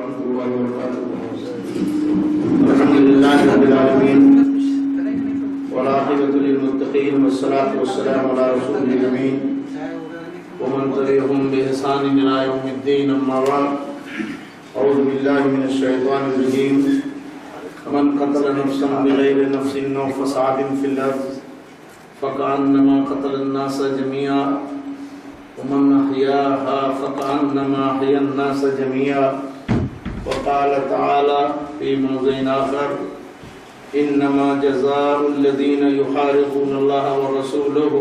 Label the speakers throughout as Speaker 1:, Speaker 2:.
Speaker 1: ورحمۃ اللہ وبرکاتہ. الحمد للہ رب العالمین والعاقبۃ للمتقین والصلاۃ والسلام علی رسول الامین ومن تبعهم بإحسان إلى يوم الدين. اما بعد اعوذ باللہ من الشیطان الرجیم. من قتل نفسا بغیر نفس او فساد فی الارض فکأنما قتل الناس جميعا ومن أحياها فكأنما أحيا الناس جميعا. وقال تعالى في موضع آخر إنما جزاء الذين يحاربون الله ورسوله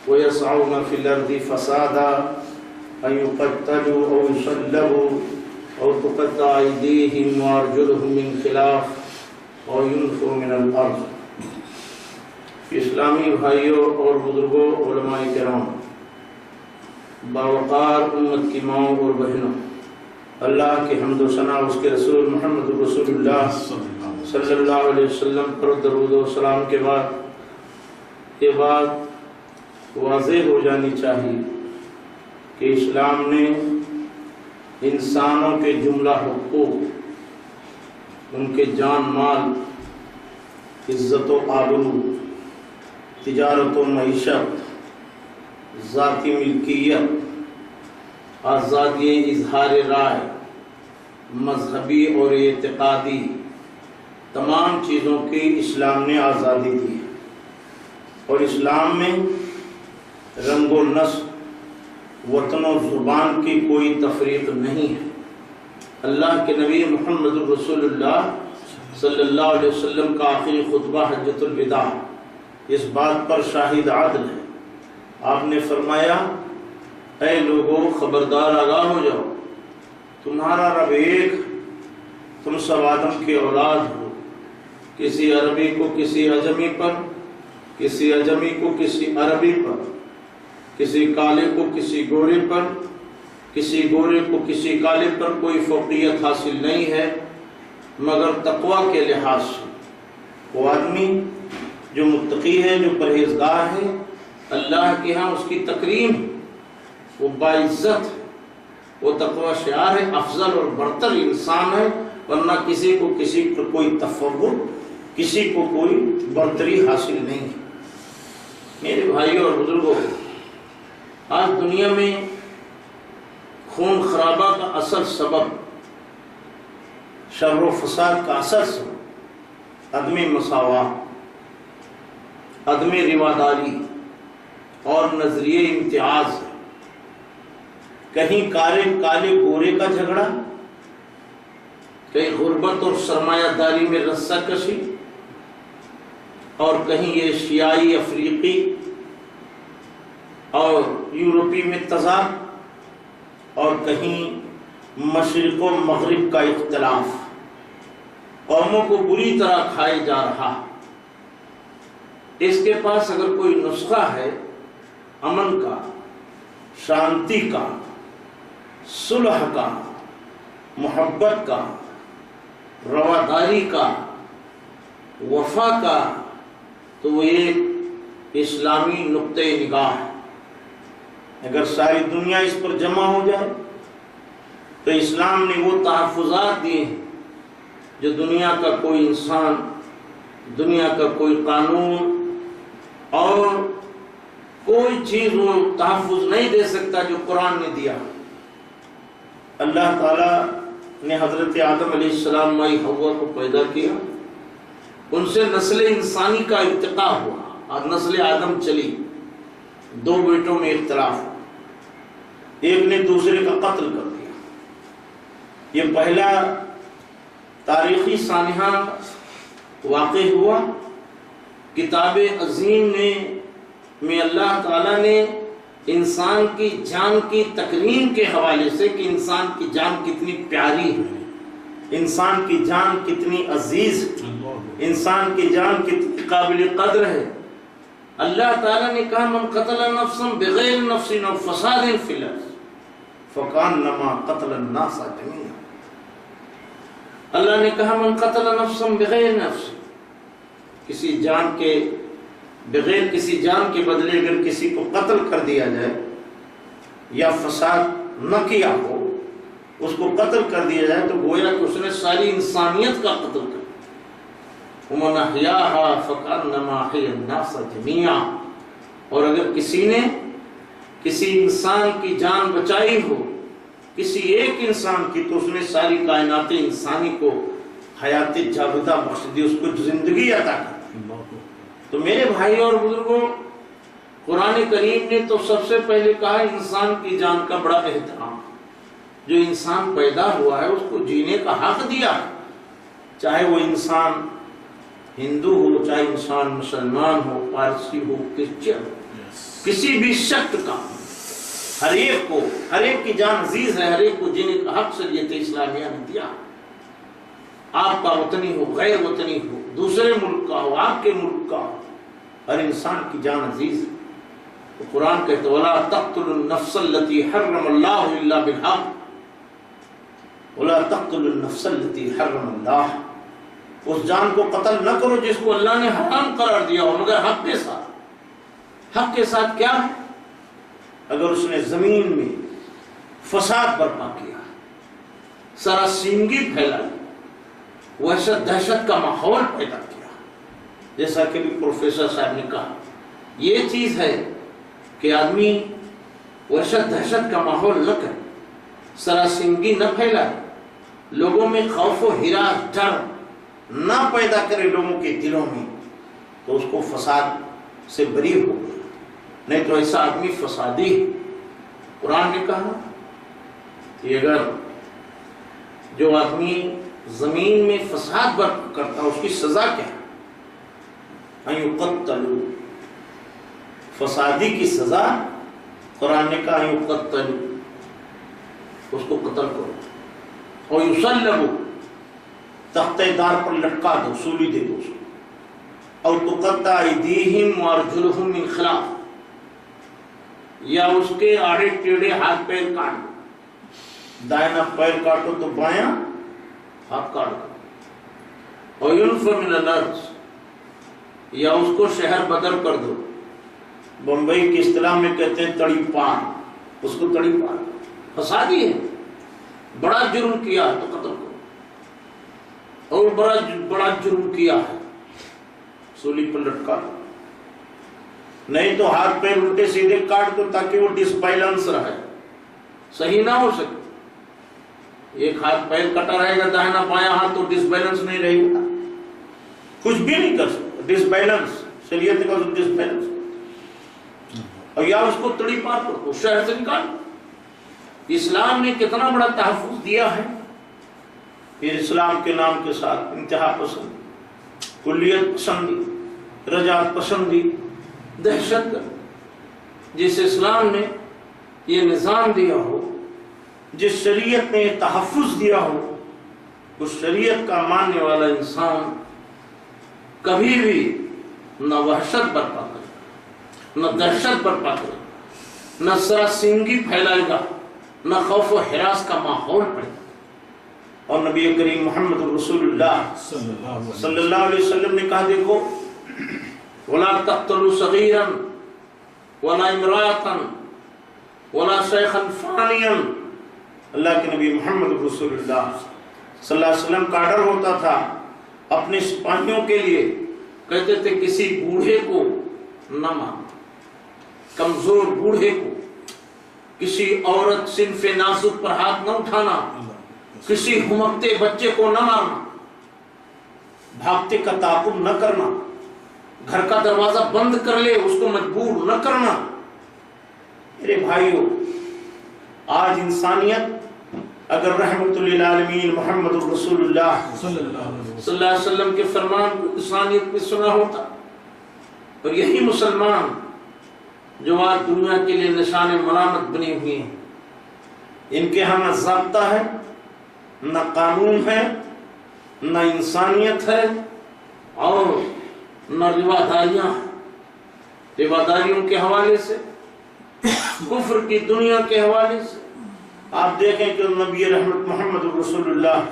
Speaker 1: ويسعون في الأرض فسادا أن يقتلوا أو يصلبوا أو تقطع أيديهم وأرجلهم من خلاف أو ينفوا من الأرض. اسلامی بھائیوں اور بزرگوں، علماء کرام، باوقار امت کی ماؤں اور بہنوں، اللہ کی حمد و ثنا اس کے رسول محمد رسول اللہ صلی اللہ علیہ وسلم پر درود و سلام کے بعد یہ بات واضح ہو جانی چاہیے کہ اسلام نے انسانوں کے جملہ حقوق، ان کے جان مال، عزت و آبرو، تجارت و معیشت، ذاتی ملکیت، آزادی اظہار رائے، مذہبی اور اعتقادی تمام چیزوں کی اسلام نے آزادی دی ہے. اور اسلام میں رنگ و نسل، وطن و زبان کی کوئی تفریق نہیں ہے. اللہ کے نبی محمد رسول اللہ صلی اللہ علیہ وسلم کا آخری خطبہ حجۃ الوداع اس بات پر شاہد عدل ہے. آپ نے فرمایا، اے لوگوں خبردار آگاہ ہو جاؤ، تمہارا رب ایک، تم سب آدم کی اولاد ہو. کسی عربی کو کسی عجمی پر، کسی عجمی کو کسی عربی پر، کسی کالے کو کسی گورے پر، کسی گورے کو کسی کالے پر کوئی فوقیت حاصل نہیں ہے مگر تقوی کے لحاظ سے. وہ آدمی جو متقی ہے، جو پرہیزگار ہے، اللہ کے ہاں اس کی تکریم، وہ باعزت ہے، وہ تقوی شعار ہے، افضل اور برتر انسان ہے. ورنہ کسی کو کسی پر کوئی تفوق، کسی کو کوئی برتری حاصل نہیں ہے. میرے بھائیوں اور بزرگوں، آج دنیا میں خون خرابہ کا اصل سبب، شر و فساد کا اصل سبب عدم مساوات، عدم رواداری اور نظریہ امتیاز ہے. کہیں کالے گورے کا جھگڑا، کہیں غربت اور سرمایہ داری میں رسہ کشی، اور کہیں یہ شیعی افریقی اور یورپی میں تضاد، اور کہیں مشرق و مغرب کا اختلاف قوموں کو بری طرح کھائے جا رہا. اس کے پاس اگر کوئی نسخہ ہے امن کا، شانتی کا، صلح کا، محبت کا، رواداری کا، وفا کا، تو وہ ایک اسلامی نقطہ نگاہ ہے. اگر ساری دنیا اس پر جمع ہو جائے تو اسلام نے وہ تحفظات دیے ہیں جو دنیا کا کوئی انسان، دنیا کا کوئی قانون اور کوئی چیز وہ تحفظ نہیں دے سکتا جو قرآن نے دیا. اللہ تعالیٰ نے حضرت آدم علیہ السلام مائی حوا کو پیدا کیا، ان سے نسل انسانی کا ارتقاء ہوا اور نسل آدم چلی. دو بیٹوں میں اختلاف ہوا، ایک نے دوسرے کا قتل کر دیا. یہ پہلا تاریخی سانحہ واقع ہوا. کتاب عظیم میں اللہ تعالیٰ نے انسان کی جان کی تکریم کے حوالے سے کہ انسان کی جان کتنی پیاری ہے، انسان کی جان کتنی عزیز ہے، انسان کی جان کتنی قابل قدر ہے. اللہ تعالیٰ نے کہا من قتل نفسا بغیر نفس او فساد فی الارض فکأنما قتل الناس جميعا. اللہ نے کہا من قتل نفسا بغیر نفس، کسی جان کے بغیر کسی جان کے بدلے اگر کسی کو قتل کر دیا جائے یا فساد نہ کیا ہو، اس کو قتل کر دیا جائے تو گویا کہ اس نے ساری انسانیت کا قتل کر دیا۔ وَمَنْ أَحْيَاهَا فَكَأَنَّمَا أَحْيَا النَّاسَ جَمِيعًا، اور اگر کسی نے کسی انسان کی جان بچائی ہو، کسی ایک انسان کی، تو اس نے ساری کائنات انسانی کو حیات جاودہ بخش دی، اس کو زندگی عطا کر دی۔ تو میرے بھائی اور بزرگوں، قرآن کریم نے تو سب سے پہلے کہا انسان کی جان کا بڑا احترام، جو انسان پیدا ہوا ہے اس کو جینے کا حق دیا، چاہے وہ انسان ہندو ہو، چاہے انسان مسلمان ہو، پارسی ہو، کرسچن ہو، کسی بھی شکل کا، ہر ایک کی جان عزیز ہے، ہر ایک کو جینے کا حق شریعت اسلامیہ نے دیا۔ آپ کا وطنی ہو، غیر وطنی ہو، دوسرے ملک کا ہو، آپ کے ملک کا ہو، ہر انسان کی جان عزیز ہے۔ تو قرآن کہتے وَلَا تَقْتُلُوا النَّفْسَ الَّتِي حَرَّمَ اللَّهُ إِلَّا بِالْحَقِّ وَلَا تَقْتُلُوا النَّفْسَ الَّتِي حَرَّمَ اللَّهُ، اس جان کو قتل نہ کرو جس کو اللہ نے حرام قرار دیا ہو، مگر حق کے ساتھ۔ حق کے ساتھ کیا ہے؟ اگر اس نے زمین میں فساد برپا کیا، سراسیمگی پھیلائی، وحشت دہشت کا ماحول پیدا کیا، جیسا کہ بھی پروفیسر صاحب نے کہا، یہ چیز ہے کہ آدمی وحشت دہشت کا ماحول نہ کرے، سراسیمگی نہ پھیلائے، لوگوں میں خوف و ہراس، ڈر نہ پیدا کرے لوگوں کے دلوں میں، تو اس کو فساد سے بری ہو گیا، نہیں تو ایسا آدمی فسادی ہے۔ قرآن نے کہا کہ اگر جو آدمی زمین میں فساد برپا کرتا ہے اس کی سزا کیا ہے؟ یقتلوا، فسادی کی سزا قرآن نے کہا یقتلوا، اس کو قتل کرو، اور یصلبوا، تختہ دار پر لٹکا دو، سولی دے دو اس کو، اور تقطع ایدیہم وارجلہم من خلاف، یا اس کے آڑے ٹیڑے ہاتھ پیر کاٹ دو، دائنا پیر کاٹو تو بایاں ہاتھ کاٹ دو، اور ینف من الارض، یا اس کو شہر بدر کر دو، بمبئی کی اصطلاح میں کہتے ہیں تڑی پان، اس کو تڑی پان، فسادی ہے، بڑا جرم کیا ہے تو قتل کرو، اور بڑا جرم کیا ہے سولی پر لٹکا دو، نہیں تو ہاتھ پیر الٹے سیدھے کاٹ دو تاکہ وہ ڈس بیلنس رہے، صحیح نہ ہو سکے۔ ایک ہاتھ پیر کٹا رہے گا داہنا بایاں ہاتھ تو ڈس بیلنس نہیں رہے گا، کچھ بھی نہیں کر سکتا، ڈس بیلنس، شریعت کا ڈس بیلنس، اور یا اس کو تڑی پار کرو، شہر سے نکال۔ اسلام نے کتنا بڑا تحفظ دیا ہے، پھر اسلام کے نام کے ساتھ انتہا پسند، کلیت پسندی، رجعت پسندی، دہشت گرد، جس اسلام نے یہ نظام دیا ہو، جس شریعت نے یہ تحفظ دیا ہو، اس شریعت کا ماننے والا انسان کبھی بھی نہ وحشت برپا کرے، نہ دہشت برپا کرے، نہ سراسیمگی پھیلائے گا، نہ خوف و ہراس کا ماحول پڑے گا۔ اور نبی کریم محمد رسول اللہ صلی اللہ علیہ وسلم نے کہا دیکھو وَلَا تَقْتُلُوا صَغِيرًا وَلَا امْرَأَةً وَلَا شَيْخًا فَانِيًا، اللہ کے نبی محمد رسول اللہ صلی اللہ علیہ وسلم کا آرڈر ہوتا تھا اپنے سپاہیوں کے لیے، کہتے تھے کسی بوڑھے کو نہ مارنا، کمزور بوڑھے کو، کسی عورت صنف نازک پر ہاتھ نہ اٹھانا، کسی ہمکتے بچے کو نہ مارنا، بھاگتے کا تعاقب نہ کرنا، گھر کا دروازہ بند کر لے اس کو مجبور نہ کرنا۔ میرے بھائیو، آج انسانیت اگر رحمت للعالمین محمد رسول اللہ صلی اللہ علیہ وسلم کے فرمان کو انسانیت میں سنا ہوتا، اور یہی مسلمان جو آج دنیا کے لیے نشان ملامت بنے ہوئے ہیں، ان کے ہاں نہ ضابطہ ہے، نہ قانون ہے، نہ انسانیت ہے، اور نہ رواداریاں ہیں، رواداریوں کے حوالے سے، کفر کی دنیا کے حوالے سے۔ آپ دیکھیں کہ نبی رحمت محمد رسول اللہ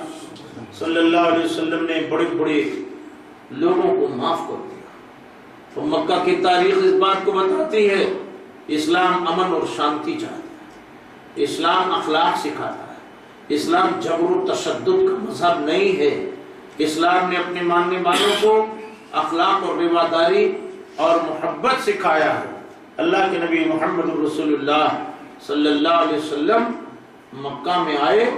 Speaker 1: صلی اللہ علیہ وسلم نے بڑے بڑے لوگوں کو معاف کر دیا۔ تو مکہ کی تاریخ اس بات کو بتاتی ہے، اسلام امن اور شانتی چاہتا ہے، اسلام اخلاق سکھاتا ہے، اسلام جبر و تشدد کا مذہب نہیں ہے. اسلام نے اپنے ماننے والوں کو اخلاق اور رواداری اور محبت سکھایا ہے. اللہ کے نبی محمد رسول اللہ صلی اللہ علیہ وسلم مکہ میں آئے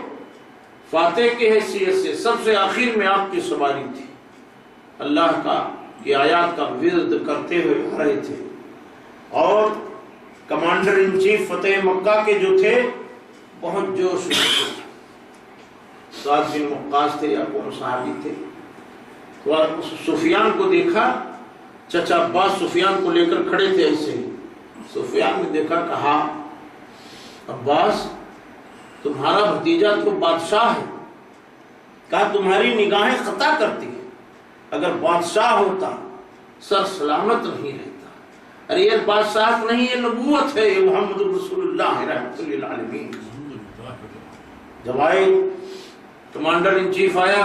Speaker 1: فاتح کی حیثیت سے، سب سے آخر میں آپ کی سواری تھی. اللہ کی آیات کا ورد کرتے ہوئے آ رہے تھے، اور کمانڈر ان چیف فتح مکہ کے جو تھے بہت جوش میں تھے. سعد بن وقاص تھے یا کون صحابی تھے. تو سفیان کو دیکھا، چچا عباس سفیان کو لے کر کھڑے تھے ایسے ہی. سفیان نے دیکھا، کہا عباس تمہارا بھتیجا تو بادشاہ ہے. کہا تمہاری نگاہیں خطا کرتی ہیں، اگر بادشاہ ہوتا سر سلامت نہیں رہتا. ارے یہ بادشاہ نہیں، یہ نبوت ہے، یہ محمد رسول اللہ رحمت للعالمین. جب آئے کمانڈر ان چیف آیا،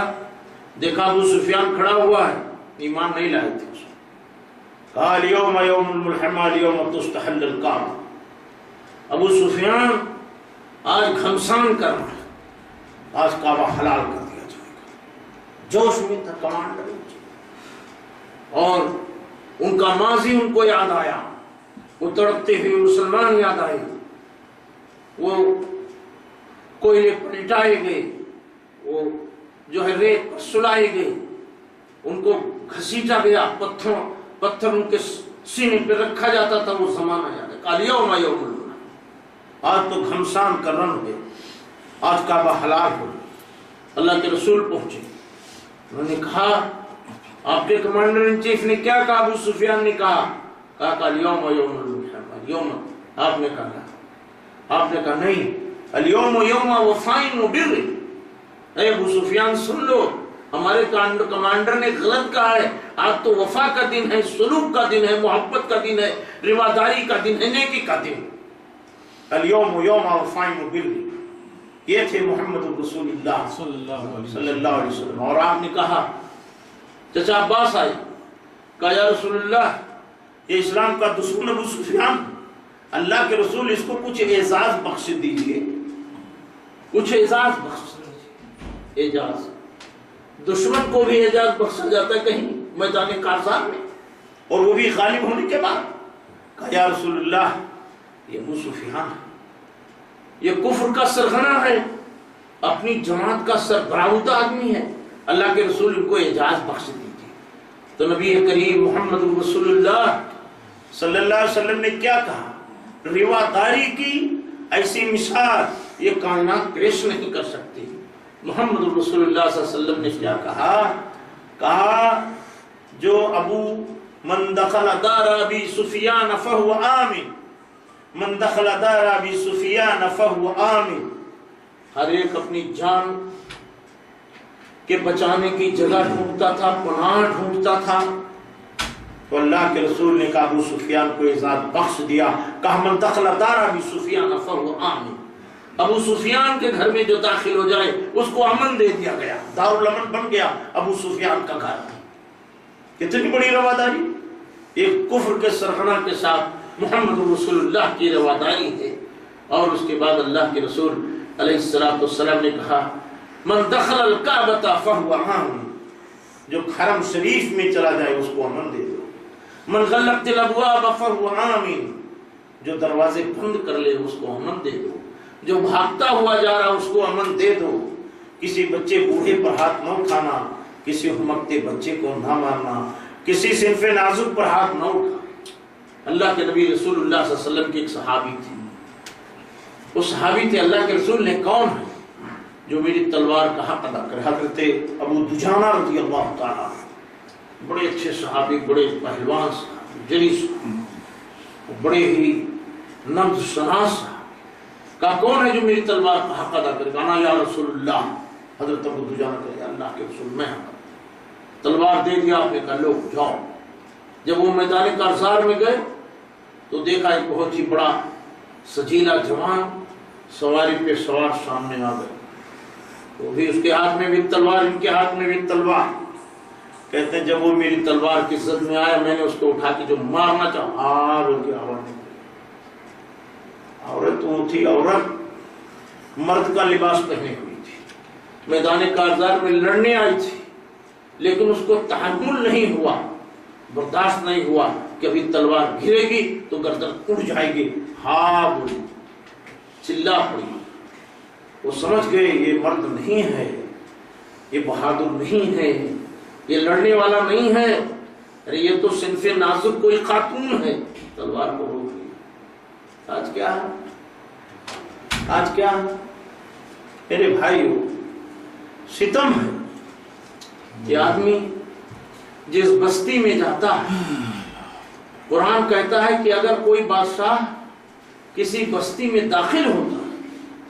Speaker 1: دیکھا ابو سفیان کھڑا ہوا ہے، ایمان نہیں لائے تھے. کہا اليوم یوم الملحمہ اليوم تستحل الکعبہ. ابو سفیان آج گھمسان کر رہا ہے، آج کعبہ حلال کر دیا جائے گا. جوش میں تھا کمانڈر، اور ان کا ماضی ان کو یاد آیا. وہ تڑپتے ہوئے مسلمان یاد آئے، وہ کوئلے پلٹائے گئے، وہ جو ہے ریت پر سلائے گئے، ان کو گھسیٹا گیا، پتھر ان کے سینے پہ رکھا جاتا تھا. وہ زمانہ یاد ہے. اليوم یوم الملحمہ، آج تو گھمسان کرن ہوئے، آج کعبہ حلال ہو. اللہ کے رسول پہنچے، انہوں نے کہا آپ کے کمانڈر ان چیف نے کیا کہا؟ ابو سفیان نے کہا اليوم یوم الملحمہ. یوم آپ نے کہا نہیں، اليوم یوم وفاء وبر. اے ابو سفیان سن لو، ہمارے کمانڈر نے غلط کہا ہے. آج تو وفا کا دن ہے، سلوک کا دن ہے، محبت کا دن ہے، رواداری کا دن ہے، نیکی کا دن. اليوم یوم وفاء وبر، یہ تھے محمد رسول اللہ صلی اللہ علیہ وسلم. اور آپ نے کہا، چچا عباس آئے، کہا یا رسول اللہ یہ اسلام کا دشمن ابو سفیان، اللہ کے رسول اس کو کچھ اعزاز بخش دیجئے، کچھ اعزاز بخش دیجئے. اعزاز، دشمن کو بھی اعزاز بخشا جاتا ہے کہیں میدان کارزار میں، اور وہ بھی غالب ہونے کے بعد. کہا یا رسول اللہ یہ ابو سفیان یہ کفر کا سرغنہ ہے، اپنی جماعت کا سربراہ آدمی ہے، اللہ کے رسول ان کو اعزاز بخش دیجیے. تو نبی کریم محمد رسول اللہ صلی اللہ علیہ وسلم نے کیا کہا؟ رواداری کی ایسی مثال یہ کائنات پیش نہیں کر سکتی. محمد رسول اللہ صلی اللہ علیہ وسلم نے کیا کہا جو ابو من دخل دار ابی سفیان فہو آمن، من دخل دار ابی سفیان فہو آمن. ہر ایک اپنی جان کے بچانے کی جگہ ڈھونڈتا تھا، پناہ ڈھونڈتا تھا. تو اللہ کے رسول نے کہا ابو سفیان کو اعزاز بخش دیا. کہا من دخل دار ابی سفیان فہو آمن، ابو سفیان کے گھر میں جو داخل ہو جائے اس کو امن دے دیا گیا، دارالامن بن گیا ابو سفیان کا گھر. کتنی بڑی رواداری! ایک کفر کے سرغنہ کے ساتھ محمد رسول اللہ کی رواداری ہے. اور اس کے بعد اللہ کے رسول علیہ السلام نے کہا من دخل الکعبۃ فہو آمن، جو حرم شریف میں چلا جائے اس کو امن دے دو. من غلقت الابواب فہو آمن، جو دروازے بند کر لے اس کو امن دے دو. جو بھاگتا ہوا جا رہا اس کو امن دے دو. کسی بچے بوڑھے پر ہاتھ نہ اٹھانا، کسی ہمکتے بچے کو نہ مارنا، کسی صنف نازک پر ہاتھ نہ اٹھانا. اللہ کے نبی رسول اللہ صلی اللہ علیہ وسلم کی ایک صحابی تھی. وہ صحابی تھے، اللہ کے رسول نے کون ہے جو میری تلوار کا حق ادا کرے؟ حضرت ابو دجانہ رضی اللہ تعالیٰ، بڑے اچھے صحابی، بڑے پہلوان صحابی، جلیس، بڑے ہی نبض شناس صحابی. کہا کون ہے جو میری تلوار کا حق ادا کرے؟ کہا یا رسول اللہ. حضرت ابو دجانہ کہے اللہ کے رسول میں ہوں. تلوار دے دیا آپ نے، کہا لو جاؤ. جب وہ میدان کارزار میں گئے تو دیکھا ایک بہت ہی بڑا سجیلا جوان سواری پہ سوار سامنے آ گئے. وہ بھی اس کے ہاتھ میں بھی تلوار، ان کے ہاتھ میں بھی تلوار. کہتے ہیں جب وہ میری تلوار کی زد میں آیا میں نے اس کو اٹھا کے جو مارنا چاہا، بول کے آواز نکلی. عورت وہ تھی، عورت مرد کا لباس پہنے ہوئی تھی. میدان کارزار میں لڑنے آئی تھی، لیکن اس کو تحمل نہیں ہوا، برداشت نہیں ہوا کہ ابھی تلوار گرے گی تو گردن اڑ جائے گی، ہاں بولی، چلا پڑی۔ وہ سمجھ گئے یہ مرد نہیں ہے، یہ بہادر نہیں ہے، یہ لڑنے والا نہیں ہے، ارے یہ تو صنف نازک کوئی خاتون ہے، تلوار کو روک لی۔ آج کیا ہے؟ آج کیا ہے میرے بھائیو؟ ستم ہے۔ یہ آدمی جس بستی میں جاتا ہے، قرآن کہتا ہے کہ اگر کوئی بادشاہ کسی بستی میں داخل ہوتا ہے،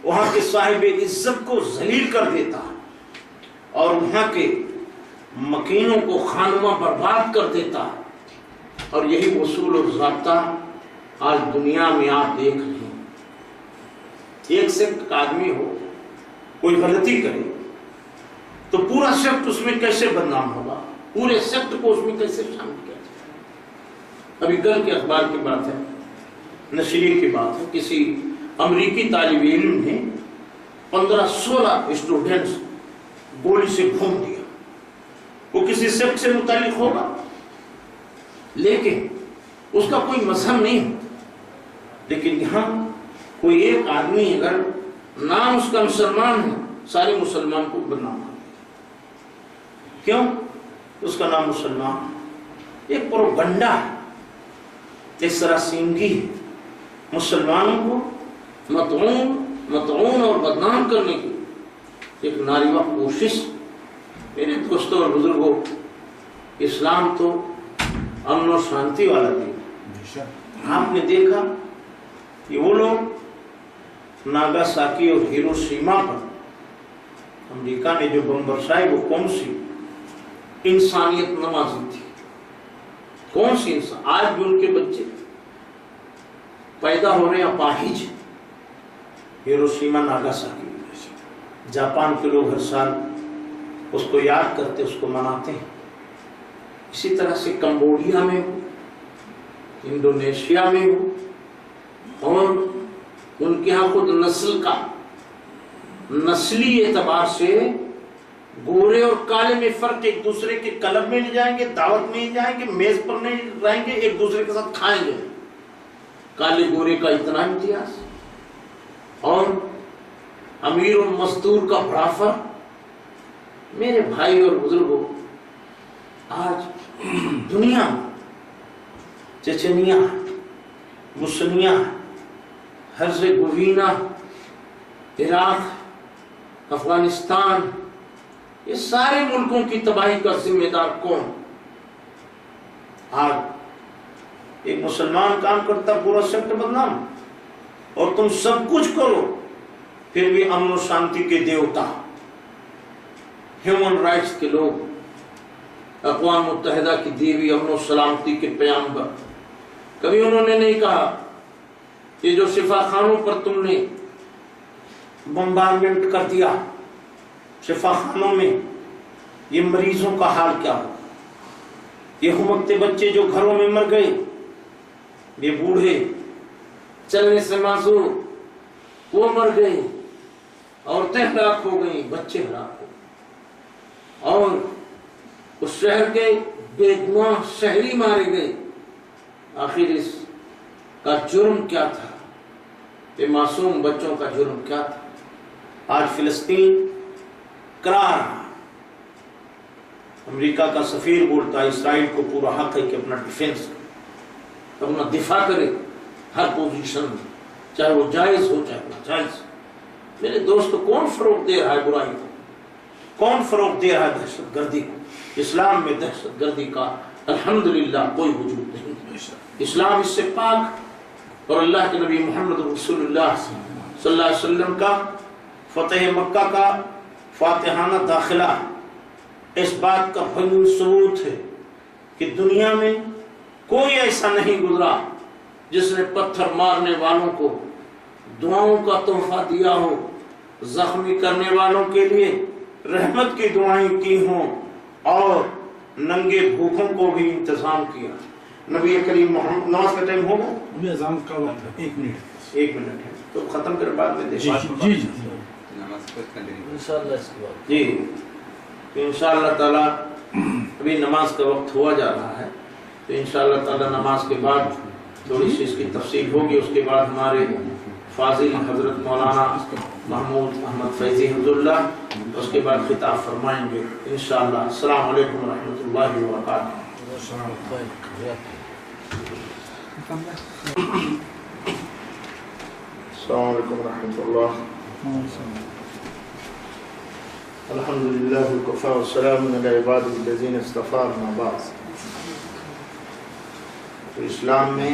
Speaker 1: وہاں کے صاحب عزت کو ذلیل کر دیتا ہے اور وہاں کے مکینوں کو خانمہ برباد کر دیتا ہے، اور یہی اصول اور ضابطہ آج دنیا میں آپ دیکھ رہے ہیں۔ ایک سیکٹ کا آدمی ہو، کوئی غلطی کرے تو پورا سیکٹ اس میں کیسے بدنام ہوگا، پورے سیکٹ کو اس میں کیسے شامل کیا جائے۔ ابھی کل کے اخبار کی بات ہے، نشریے کی بات ہے، کسی امریکی طالب علم نے 15-16 اسٹوڈنٹس گولی سے بھون دیا۔ وہ کسی سیکٹ سے متعلق ہوگا، لیکن اس کا کوئی مذہب نہیں ہے، لیکن یہاں کوئی ایک آدمی اگر نام اس کا مسلمان ہے، سارے مسلمان کو بدنام کر دیا۔ کیوں؟ اس کا نام مسلمان ہے۔ ایک پروپگنڈا ہے، ایک سراسیمگی ہے، مسلمانوں کو مطعون اور بدنام کرنے کی ایک ناروا کوشش۔ میرے دوستوں اور بزرگوں، اسلام تو امن و شانتی والا دین۔ آپ نے دیکھا کہ وہ لوگ ناگاساکی اور ہیروشیما پر امریکہ نے جو بم برسائے، وہ کون سی انسانیت نوازی تھی؟ کون سی انسان؟ آج بھی ان کے بچے پیدا ہو رہے ہیں اپاہج۔ ہیروشیما ناگاساکی، جاپان کے لوگ ہر سال اس کو یاد کرتے، اس کو مناتے ہیں۔ اسی طرح سے کمبوڈیا میں ہو، انڈونیشیا میں ہو، اور ان کے ہاں خود نسلی اعتبار سے گورے اور کالے میں فرق، ایک دوسرے کے کلب میں نہیں جائیں گے، دعوت میں نہیں جائیں گے، میز پر نہیں رہیں گے، ایک دوسرے کے ساتھ کھائیں گے۔ کالے گورے کا اتنا امتیاز، اور امیر و مزدور کا بڑا فرق۔ میرے بھائی اور بزرگوں، آج دنیا میں چچنیا، بوسنیا، ہرزیگووینا، عراق، افغانستان، یہ سارے ملکوں کی تباہی کا ذمہ دار کون؟ آج ایک مسلمان کام کرتا، پورا سیکٹ بدنام، اور تم سب کچھ کرو پھر بھی امن و شانتی کے دیوتا، ہیومن رائٹس کے لوگ، اقوام متحدہ کی دیوی امن و سلامتی کے پیامبر، کبھی انہوں نے نہیں کہا کہ جو شفا خانوں پر تم نے بمبارمنٹ کر دیا، شفا خانوں میں یہ مریضوں کا حال کیا ہو، یہ ہمکتے بچے جو گھروں میں مر گئے، یہ بوڑھے چلنے سے معذور وہ مر گئے، عورتیں ہلاک ہو گئیں، بچے ہلاک ہو گئے، اور اس شہر کے بے گناہ شہری مارے گئے۔ آخر اس کا جرم کیا تھا؟ یہ معصوم بچوں کا جرم کیا تھا؟ آج فلسطین کرا رہا، امریکہ کا سفیر بولتا ہے اسرائیل کو پورا حق ہے کہ اپنا ڈیفینس کرے، اپنا دفاع کرے ہر پوزیشن میں، چاہے وہ جائز ہو چاہے ناجائز۔ میرے دوست، کون فروغ دے رہا ہے برائی کو؟ کون فروغ دے رہا ہے دہشت گردی کو؟ اسلام میں دہشت گردی کا الحمدللہ کوئی وجود نہیں۔ اسلام اس سے پاک، اور اللہ کے نبی محمد رسول اللہ صلی اللہ علیہ وسلم کا فتح مکہ کا فاتحانہ داخلہ اس بات کا بھرپور ثبوت ہے کہ دنیا میں کوئی ایسا نہیں گزرا جس نے پتھر مارنے والوں کو دعاؤں کا تحفہ دیا ہو، زخمی کرنے والوں کے لیے رحمت کی دعائیں کی ہوں، اور ننگے بھوکوں کو بھی انتظام کیا۔ نبی کریم محمد، نماز کا ٹائم ہوگا؟
Speaker 2: ابھی اذان کا وقت ہے، 1 منٹ
Speaker 1: ہے تو ختم کر بعد میں دیکھ۔
Speaker 2: انشاءاللہ اس کے بعد
Speaker 1: جی تو انشاءاللہ تعالیٰ ابھی نماز کا وقت ہوا جا رہا ہے، تو انشاءاللہ تعالیٰ نماز کے بعد تھوڑی سی اس کی تفصیل ہوگی، اس کے بعد ہمارے فاضل حضرت مولانا محمود احمد فیضی حفظ اللہ اس کے بعد خطاب فرمائیں گے انشاءاللہ۔ السلام علیکم ورحمۃ اللہ وبرکاتہ۔ السلام علیکم ورحمۃ اللہ۔ الحمدللہ وکفی والسلام علی عبادہ الذین اصطفی، اما بعد۔ تو اسلام میں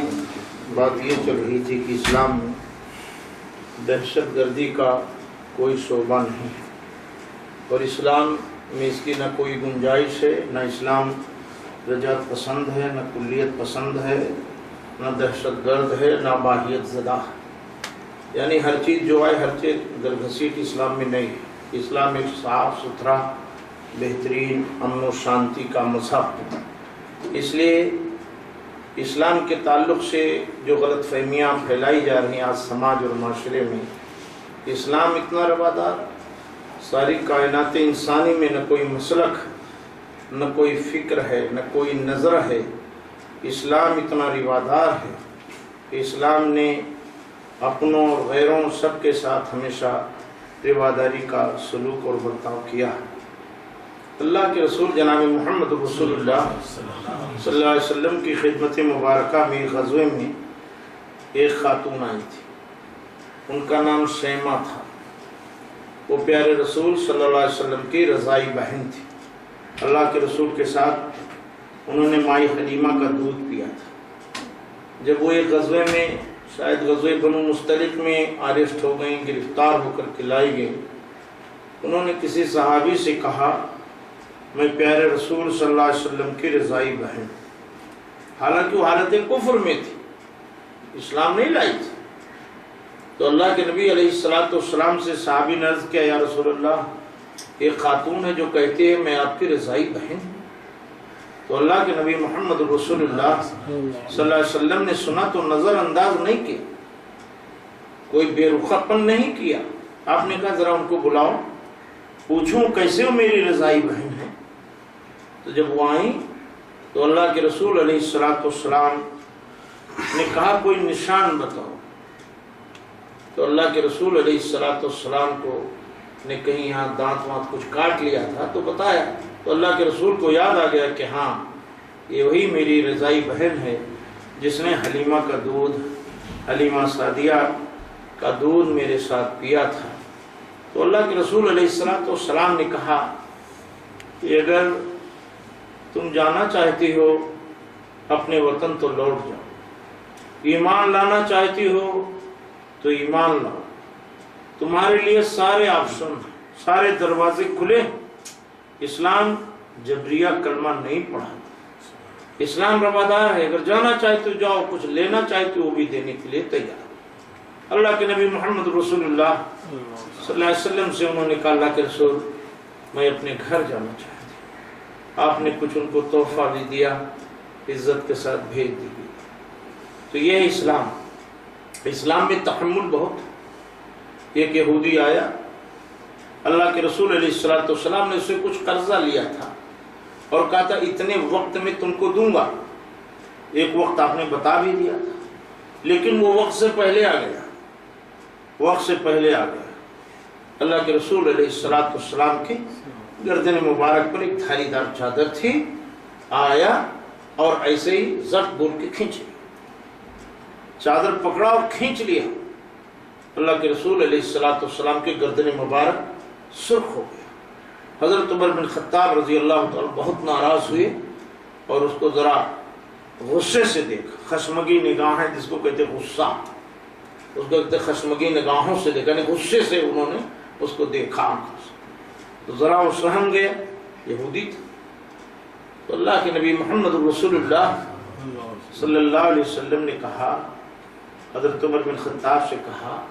Speaker 1: بات یہ چل رہی تھی کہ اسلام میں دہشت گردی کا کوئی شعبہ نہیں، اور اسلام میں اس کی نہ کوئی گنجائش ہے، نہ اسلام رجعت پسند ہے، نہ کلیت پسند ہے، نہ دہشت گرد ہے، نہ باہیت زدہ ہے۔ یعنی ہر چیز جو ہے، ہر چیز درگھسیٹ اسلام میں نہیں ہے۔ اسلام ایک صاف ستھرا بہترین امن و شانتی کا مذہب ہے۔ اس لیے اسلام کے تعلق سے جو غلط فہمیاں پھیلائی جا رہی ہیں آج سماج اور معاشرے میں، اسلام اتنا روادار، ساری کائنات انسانی میں نہ کوئی مسلک، نہ کوئی فکر ہے، نہ کوئی نظر ہے، اسلام اتنا روادار ہے کہ اسلام نے اپنوں اور غیروں سب کے ساتھ ہمیشہ رواداری کا سلوک اور برتاؤ کیا۔ اللہ کے رسول جناب محمد رسول اللہ صلی اللہ علیہ وسلم کی خدمت مبارکہ میں غزوے میں ایک خاتون آئی تھی، ان کا نام شیمہ تھا۔ وہ پیارے رسول صلی اللہ علیہ وسلم کی رضائی بہن تھی۔ اللہ کے رسول کے ساتھ انہوں نے مائی حلیمہ کا دودھ پیا تھا۔ جب وہ ایک غزوے میں، شاید غزوہ بنو مستلق میں آریسٹ ہو گئیں، گرفتار ہو کر کے لائی گئیں، انہوں نے کسی صحابی سے کہا میں پیارے رسول صلی اللہ علیہ وسلم کی رضائی بہن، حالانکہ وہ حالت کفر میں تھی، اسلام نہیں لائی تھی۔ تو اللہ کے نبی علیہ السلام سے صحابی نے عرض کیا یا رسول اللہ، ایک خاتون ہے جو کہتی ہے میں آپ کی رضائی بہن ہوں۔ تو اللہ کے نبی محمد رسول اللہ صلی اللہ علیہ وسلم نے سنا تو نظر انداز نہیں کیا، کوئی بے رخاپن نہیں کیا۔ آپ نے کہا ذرا ان کو بلاؤ، پوچھوں کیسے وہ میری رضائی بہن ہے۔ تو جب وہ آئیں تو اللہ کے رسول علیہ السلام نے کہا کوئی نشان بتاؤ۔ تو اللہ کے رسول علیہ السلام کو نے کہیں یہاں دانت وانت کچھ کاٹ لیا تھا تو بتایا، تو اللہ کے رسول کو یاد آ گیا کہ ہاں یہ وہی میری رضائی بہن ہے جس نے حلیمہ کا دودھ، حلیمہ سعدیہ کا دودھ میرے ساتھ پیا تھا۔ تو اللہ کے رسول علیہ السلام نے کہا کہ اگر تم جانا چاہتی ہو اپنے وطن تو لوٹ جاؤ، ایمان لانا چاہتی ہو تو ایمان لاؤ، تمہارے لیے سارے آپشن، سارے دروازے کھلے۔ اسلام جبریہ کلمہ نہیں پڑھا، اسلام روادار ہے، اگر جانا چاہتے ہو جاؤ، کچھ لینا چاہتے ہو وہ بھی دینے کے لیے تیار۔ اللہ کے نبی محمد رسول اللہ صلی اللہ علیہ وسلم سے انہوں نے کہا اللہ کے رسول میں اپنے گھر جانا چاہتی ہوں۔ آپ نے کچھ ان کو تحفہ بھی دیا، عزت کے ساتھ بھیج دی گئی۔ تو یہ ہے اسلام۔ اسلام میں تحمل بہت۔ ایک یہودی آیا، اللہ کے رسول علیہ السلام نے اس سے کچھ قرضہ لیا تھا اور کہا تھا اتنے وقت میں تم کو دوں گا۔ ایک وقت آپ نے بتا بھی دیا تھا، لیکن وہ وقت سے پہلے آ گیا، وقت سے پہلے آ گیا۔ اللہ کے رسول علیہ السلام کی گردن مبارک پر ایک دھاری دار چادر تھی، آیا اور ایسے ہی زٹ بول کے کھینچ لیا، چادر پکڑا اور کھینچ لیا۔ اللہ کے رسول علیہ السلام کے گردن مبارک سرخ ہو گیا۔ حضرت عمر بن خطاب رضی اللہ تعالیٰ بہت ناراض ہوئے اور اس کو ذرا غصے سے دیکھا، خشمگی نگاہیں جس کو کہتے غصہ، اس کو کہتے خشمگی نگاہوں سے دیکھا، یعنی غصے سے انہوں نے اس کو دیکھا، تو ذرا وہ سہم گیا، یہودی تھا۔ تو اللہ کے نبی محمد رسول اللہ صلی اللہ علیہ وسلم نے کہا، حضرت عمر بن خطاب سے کہا،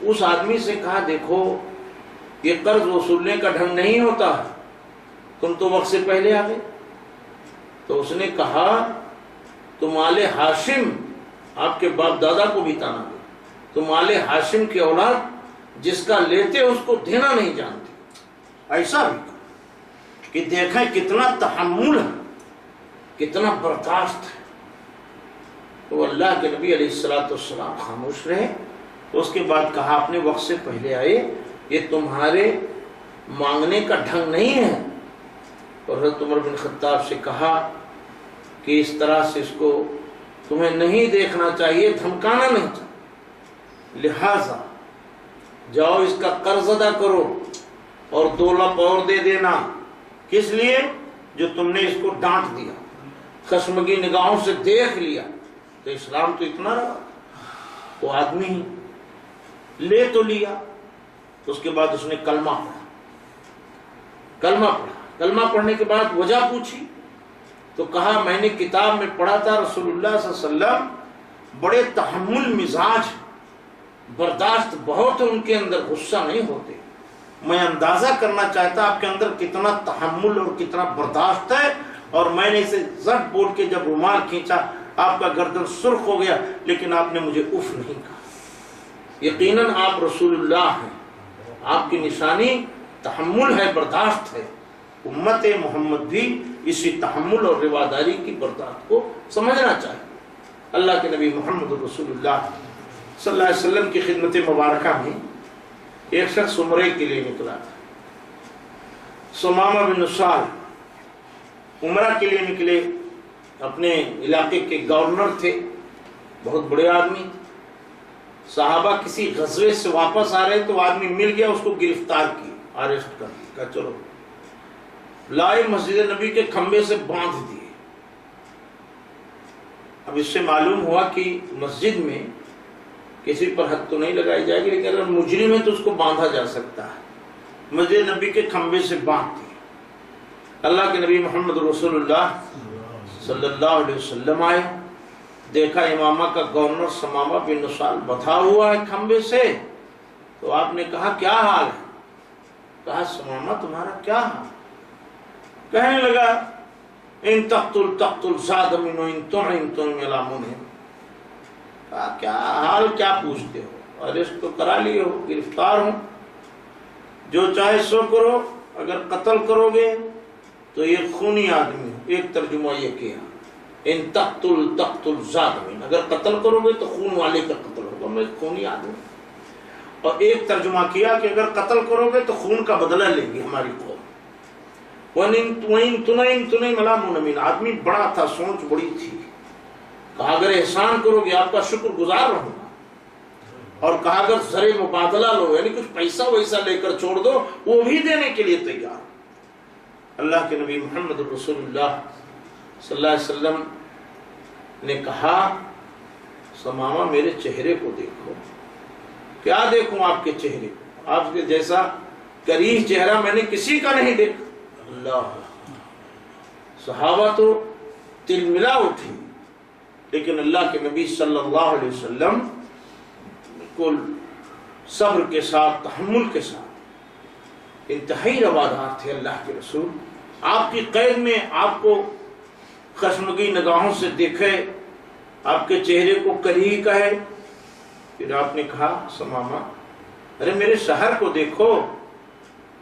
Speaker 1: اس آدمی سے کہا دیکھو یہ قرض وصولنے کا ڈھنگ نہیں ہوتا، تم تو وقت سے پہلے آ گئے۔ تو اس نے کہا تم آل ہاشم، آپ کے باپ دادا کو بھی تانا دے، تم آل ہاشم کی اولاد جس کا لیتے اس کو دینا نہیں جانتے، ایسا بھی کہ دیکھیں کتنا تحمل ہے، کتنا برداشت ہے۔ تو اللہ کے نبی علیہ السلام خاموش رہے۔ تو اس کے بعد کہا اپنے وقت سے پہلے آئے، یہ تمہارے مانگنے کا ڈھنگ نہیں ہے۔ اور حضرت عمر بن خطاب سے کہا کہ اس طرح سے اس کو تمہیں نہیں دیکھنا چاہیے، دھمکانا نہیں چاہیے، لہذا جاؤ اس کا قرض ادا کرو اور 2 لپ اور دے دینا۔ کس لیے؟ جو تم نے اس کو ڈانٹ دیا، خشمگی نگاہوں سے دیکھ لیا۔ تو اسلام تو اتنا رہا، وہ آدمی لے تو لیا۔ اس کے بعد اس نے کلمہ پڑھا، کلمہ پڑھنے کے بعد وجہ پوچھی تو کہا میں نے کتاب میں پڑھا تھا رسول اللہ صلی اللہ علیہ وسلم بڑے تحمل مزاج، برداشت بہت ان کے اندر، غصہ نہیں ہوتے۔ میں اندازہ کرنا چاہتا آپ کے اندر کتنا تحمل اور کتنا برداشت ہے، اور میں نے اسے زٹ بول کے جب رومال کھینچا آپ کا گردن سرخ ہو گیا، لیکن آپ نے مجھے اف نہیں کہا۔ یقیناً آپ رسول اللہ ہیں، آپ کی نشانی تحمل ہے، برداشت ہے۔ امت محمد بھی اسی تحمل اور رواداری کی برداشت کو سمجھنا چاہیے۔ اللہ کے نبی محمد رسول اللہ صلی اللہ علیہ وسلم کی خدمت مبارکہ میں ایک شخص عمرے کے لیے نکلا تھا، ثمامہ بن اسال عمرہ کے لیے نکلے۔ اپنے علاقے کے گورنر تھے، بہت بڑے آدمی۔ صحابہ کسی غزوے سے واپس آ رہے تو آدمی مل گیا، اس کو گرفتار کیا، اریسٹ کر دیا، چلو لائے مسجد نبی کے کھمبے سے باندھ دیے۔ اب اس سے معلوم ہوا کہ مسجد میں کسی پر حد تو نہیں لگائی جائے گی، لیکن اگر مجرم ہے تو اس کو باندھا جا سکتا ہے۔ مسجد نبی کے کھمبے سے باندھ دیے۔ اللہ کے نبی محمد رسول اللہ صلی اللہ علیہ وسلم آئے، دیکھا امامہ کا گورنر ثمامہ بن اسال بندھا ہوا ہے کھمبے سے۔ تو آپ نے کہا کیا حال ہے؟ کہا ثمامہ تمہارا کیا حال؟ کہنے لگا ان تقتل تقتل زاد من ان تعن تعن علی منہم۔ کہا کیا حال کیا پوچھتے ہو؟ اریسٹ تو کرا لیے ہو، گرفتار ہوں، جو چاہے سو کرو، اگر قتل کرو گے تو یہ خونی آدمی ہو۔ ایک ترجمہ یہ کیا ان تقتل تقتل زاد من، اگر قتل کرو گے تو خون والے کا قتل ہوگا، میں خونی آدمی۔ اور ایک ترجمہ کیا کہ اگر قتل کرو گے تو خون کا بدلہ لیں گے ہماری قوم۔ آدمی بڑا تھا، سوچ بڑی تھی۔ کہا اگر احسان کرو گے آپ کا شکر گزار رہوں گا، اور کہا اگر زر مبادلہ لو یعنی کچھ پیسہ ویسا لے کر چھوڑ دو، وہ بھی دینے کے لیے تیار۔ اللہ کے نبی محمد رسول اللہ صلی اللہ علیہ وسلم نے کہا ثمامہ میرے چہرے کو دیکھو۔ کیا دیکھوں آپ کے چہرے کو؟ آپ کے جیسا کریہ چہرہ میں نے کسی کا نہیں دیکھا۔ اللہ، صحابہ تو تل ملا اٹھی، لیکن اللہ کے نبی صلی اللہ علیہ وسلم بالکل صبر کے ساتھ، تحمل کے ساتھ، انتہائی روادار تھے اللہ کے رسول۔ آپ کی قید میں آپ کو خشمگی نگاہوں سے دیکھے، آپ کے چہرے کو کریہ کہے، پھر آپ نے کہا ثمامہ ارے میرے شہر کو دیکھو۔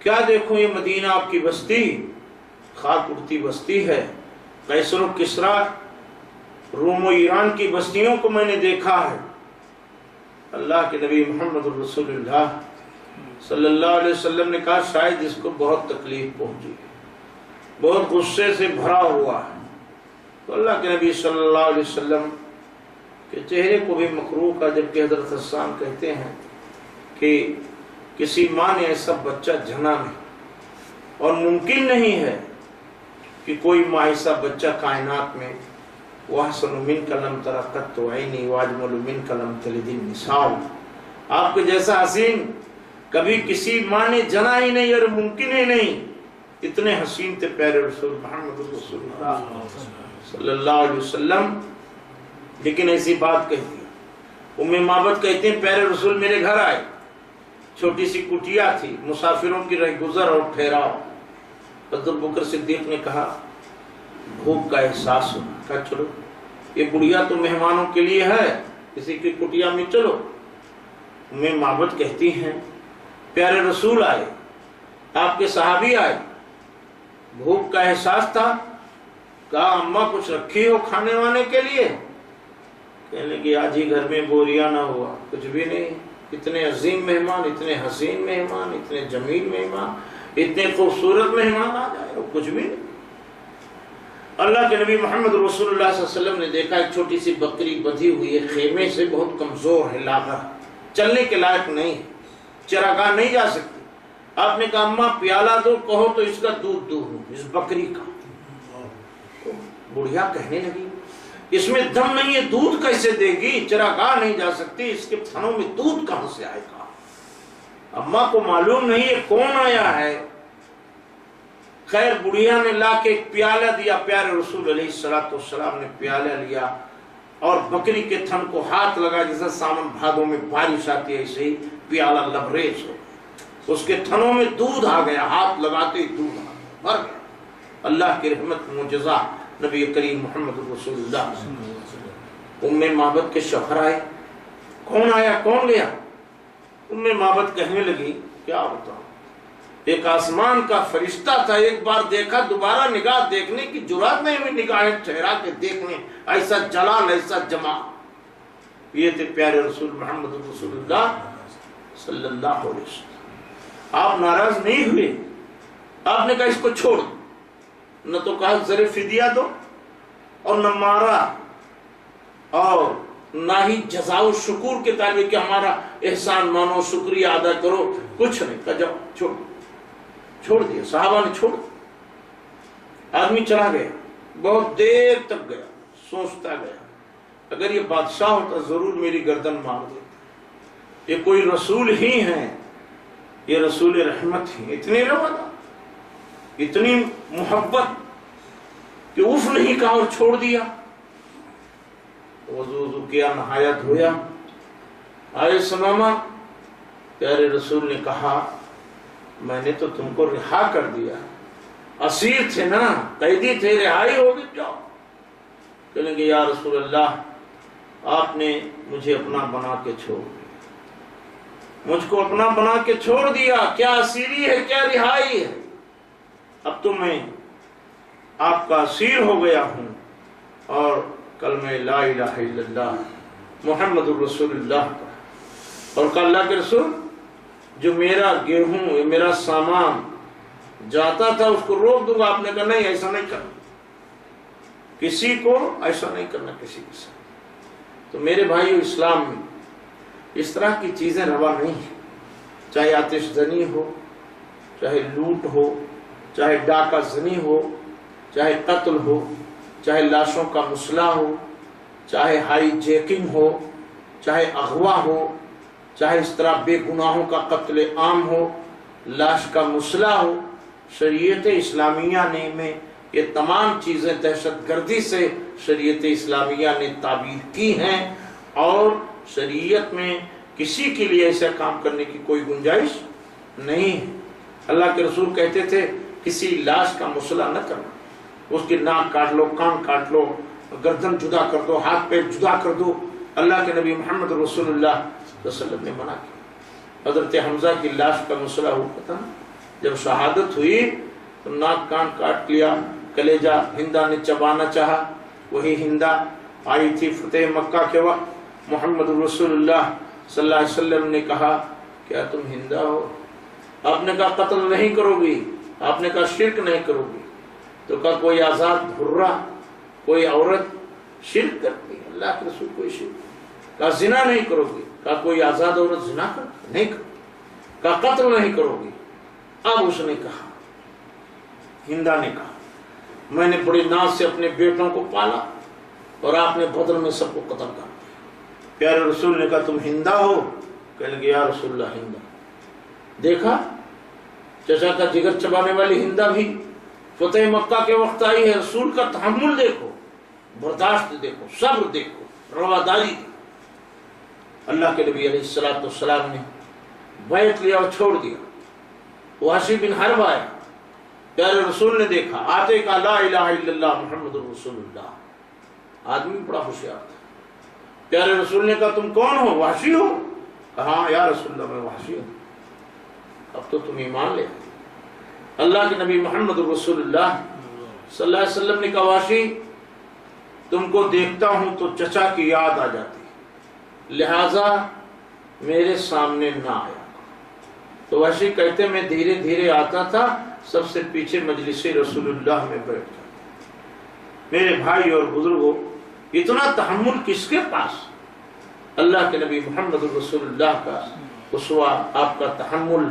Speaker 1: کیا دیکھوں؟ یہ مدینہ آپ کی بستی، خاک اڑتی بستی ہے۔ قیصر و کسریٰ، روم و ایران کی بستیوں کو میں نے دیکھا ہے۔ اللہ کے نبی محمد رسول اللہ صلی اللہ علیہ وسلم نے کہا شاید اس کو بہت تکلیف پہنچی، بہت غصے سے بھرا ہوا ہے۔ تو اللہ کے نبی صلی اللہ علیہ وسلم کے چہرے کو بھی مکروہ کا، جبکہ حضرت حسان کہتے ہیں کہ کسی ماں نے ایسا بچہ جنا نہیں، اور ممکن نہیں ہے کہ کوئی ماں ایسا بچہ کائنات میں وَأَحْسَنُ مِنْكَ لَمْ تَرَ قَطُّ عَيْنِي وَأَجْمَلُ مِنْكَ لَمْ تَلِدِ النِّسَاءُ، آپ کے جیسا حسین کبھی کسی ماں نے جنا ہی نہیں، اور ممکن ہی نہیں۔ اتنے حسین تھے پیارے رسول محمد رسول اللہ صلی اللہ علیہ وسلم، لیکن ایسی بات کہہ دی۔ ام معبد کہتے ہیں پیارے رسول میرے گھر آئے، چھوٹی سی کٹیا تھی، مسافروں کی رہ گزر اور ٹھہراؤ۔ حضرت بکر صدیق نے کہا بھوک کا احساس ہو، کہا چلو یہ بڑھیا تو مہمانوں کے لیے ہے، کسی کی کٹیا میں چلو۔ ام معبد کہتی ہیں پیارے رسول آئے، آپ کے صحابی آئے، بھوک کا احساس تھا، کہا اماں کچھ رکھی ہو کھانے وانے کے لیے؟ کہنے لگی آج ہی گھر میں بوریا نہ ہوا، کچھ بھی نہیں، اتنے عظیم مہمان، اتنے حسین مہمان، اتنے جمیل مہمان، اتنے خوبصورت مہمان آ جائے، وہ کچھ بھی نہیں۔ اللہ کے نبی محمد رسول اللہ صلی اللہ علیہ وسلم نے دیکھا ایک چھوٹی سی بکری بندھی ہوئی ہے خیمے سے، بہت کمزور ہے، لاغر، چلنے کے لائق نہیں ہے، چراگاہ نہیں جا سکتی۔ آپ نے کہا اماں پیالہ دو، کہو تو اس کا دودھ دوں، اس بکری کا۔ تو بڑھیا کہنے لگی اس میں دم نہیں ہے، دودھ کیسے دے گی؟ چراگاہ نہیں جا سکتی، اس کے تھنوں میں دودھ کہاں سے آئے گا؟ اماں کو معلوم نہیں ہے کون آیا ہے۔ خیر بڑھیا نے لا کے ایک پیالہ دیا، پیارے رسول علیہ السلام نے پیالہ لیا اور بکری کے تھن کو ہاتھ لگا، جیسے سامن بھادوں میں بارش آتی ہے ایسے ہی پیالہ لبریز ہو گیا، اس کے تھنوں میں دودھ آ گیا، ہاتھ لگاتے ہی دودھ آ گیا، بھر گیا۔ اللہ کی رحمت معجزہ نبی کریم محمد رسول اللہ۔ ام معبد کے شوہر آئے، کون آیا کون گیا؟ ام معبد کہنے لگی کیا بتاؤں، ایک آسمان کا فرشتہ تھا، ایک بار دیکھا دوبارہ نگاہ دیکھنے کی جرات نہیں ہوئی، نگاہیں ٹھہرا کے دیکھنے، ایسا جلال ایسا جمال۔ یہ تھے پیارے رسول محمد رسول اللہ صلی اللہ علیہ وسلم۔ آپ ناراض نہیں ہوئے، آپ نے کہا اس کو چھوڑ، نہ تو کہا ذرے فدیہ دو اور نہ مارا اور نہ ہی جزا و شکر کے طالب کہ ہمارا احسان مانو، شکریہ ادا کرو، کچھ نہیں، کہا جاؤ چھوڑ دیا۔ صحابہ نے چھوڑ دیا، آدمی چلا گیا، بہت دیر تک گیا، سوچتا گیا اگر یہ بادشاہ ہوتا ضرور میری گردن مار دیتا، یہ کوئی رسول ہی ہیں، یہ رسول رحمت ہی، اتنی روادہ، اتنی محبت کہ اف نہیں کہا اور چھوڑ دیا۔ وضو کیا، نہایا دھویا، آئے سماما، پیارے رسول نے کہا میں نے تو تم کو رہا کر دیا، اسیر تھے نا، قیدی تھے، رہائی ہوگی، جاؤ۔ کہنے کہ یا رسول اللہ آپ نے مجھے اپنا بنا کے چھوڑ دیا، مجھ کو اپنا بنا کے چھوڑ دیا، کیا اسیری ہے کیا رہائی ہے، اب تو میں آپ کا اسیر ہو گیا ہوں، اور کلمہ لا الہ الا اللہ محمد الرسول اللہ کا، اور کہ اللہ کے رسول جو میرا گیہوں میرا سامان جاتا تھا اس کو روک دوں گا۔ آپ نے کہا نہیں ایسا نہیں کرنا، کسی کو ایسا نہیں کرنا کسی کے ساتھ۔ تو میرے بھائیو اسلام میں اس طرح کی چیزیں روا نہیں ہیں، چاہے آتش زنی ہو، چاہے لوٹ ہو، چاہے ڈاکہ زنی ہو، چاہے قتل ہو، چاہے لاشوں کا مسئلہ ہو، چاہے ہائی جیکنگ ہو، چاہے اغوا ہو، چاہے اس طرح بے گناہوں کا قتل عام ہو، لاش کا مسئلہ ہو، شریعت اسلامیہ نے میں یہ تمام چیزیں دہشت گردی سے شریعت اسلامیہ نے تعبیر کی ہیں، اور شریعت میں کسی کے لیے ایسا کام کرنے کی کوئی گنجائش نہیں ہے۔ اللہ کے رسول کہتے تھے کسی لاش کا مسئلہ نہ کرنا، اس کی ناک کاٹ لو، کان کاٹ لو، گردن جدا کر دو، ہاتھ پیر جدا کر دو، اللہ کے نبی محمد رسول اللہ صلی اللہ علیہ وسلم نے منع کیا۔ حضرت حمزہ کی لاش کا مسئلہ ہوا تھا، جب شہادت ہوئی تو ناک کان کاٹ لیا، کلیجہ ہندا نے چبانا چاہا، وہی ہندا آئی تھی فتح مکہ کے وقت، محمد رسول اللہ صلی اللہ علیہ وسلم نے کہا کیا تم ہندا ہو؟ آپ نے کہا قتل نہیں کرو گی، آپ نے کہا شرک نہیں کرو گی، تو کہا کوئی آزاد حرہ، کوئی عورت شرک کرتی ہے، اللہ کے رسول کوئی شرک، کہا زنا نہیں کرو گی، کہا کوئی آزاد عورت زنا کرتی نہیں کرتی، کہا قتل نہیں کرو گی۔ اب اس نے کہا، ہندا نے کہا میں نے بڑی ناز سے اپنے بیٹوں کو پالا اور آپ نے بدر میں سب کو قتل کر دیا۔ پیارے رسول نے کہا تم ہندا ہو؟ کہنے لگے یا رسول اللہ ہندا۔ دیکھا چچا کا جگر چبانے والی ہندا بھی فتح مکہ کے وقت آئی ہے، رسول کا تحمل دیکھو، برداشت دیکھو، صبر دیکھو، رواداری دیکھو۔ اللہ کے نبی علیہ السلام نے بیعت لیا اور چھوڑ دیا۔ وحشی بن حرب آیا، پیارے رسول نے دیکھا، آتے کا لا الہ الا اللہ محمد رسول اللہ، آدمی بڑا ہوشیار تھا۔ پیارے رسول نے کہا تم کون ہو؟ وحشی ہو؟ کہا یا رسول اللہ میں وحشی ہوں۔ اب تو تم ایمان لے آئے۔ اللہ کے نبی محمد رسول اللہ صلی اللہ علیہ وسلم نے کہا واشی تم کو دیکھتا ہوں تو چچا کی یاد آ جاتی، لہٰذا میرے سامنے نہ آیا۔ تو واشی کہتے میں دھیرے دھیرے آتا تھا، سب سے پیچھے مجلس رسول اللہ میں بیٹھ جاتا۔ میرے بھائی اور بزرگوں، اتنا تحمل کس کے پاس؟ اللہ کے نبی محمد رسول اللہ کا اسوہ، آپ کا تحمل،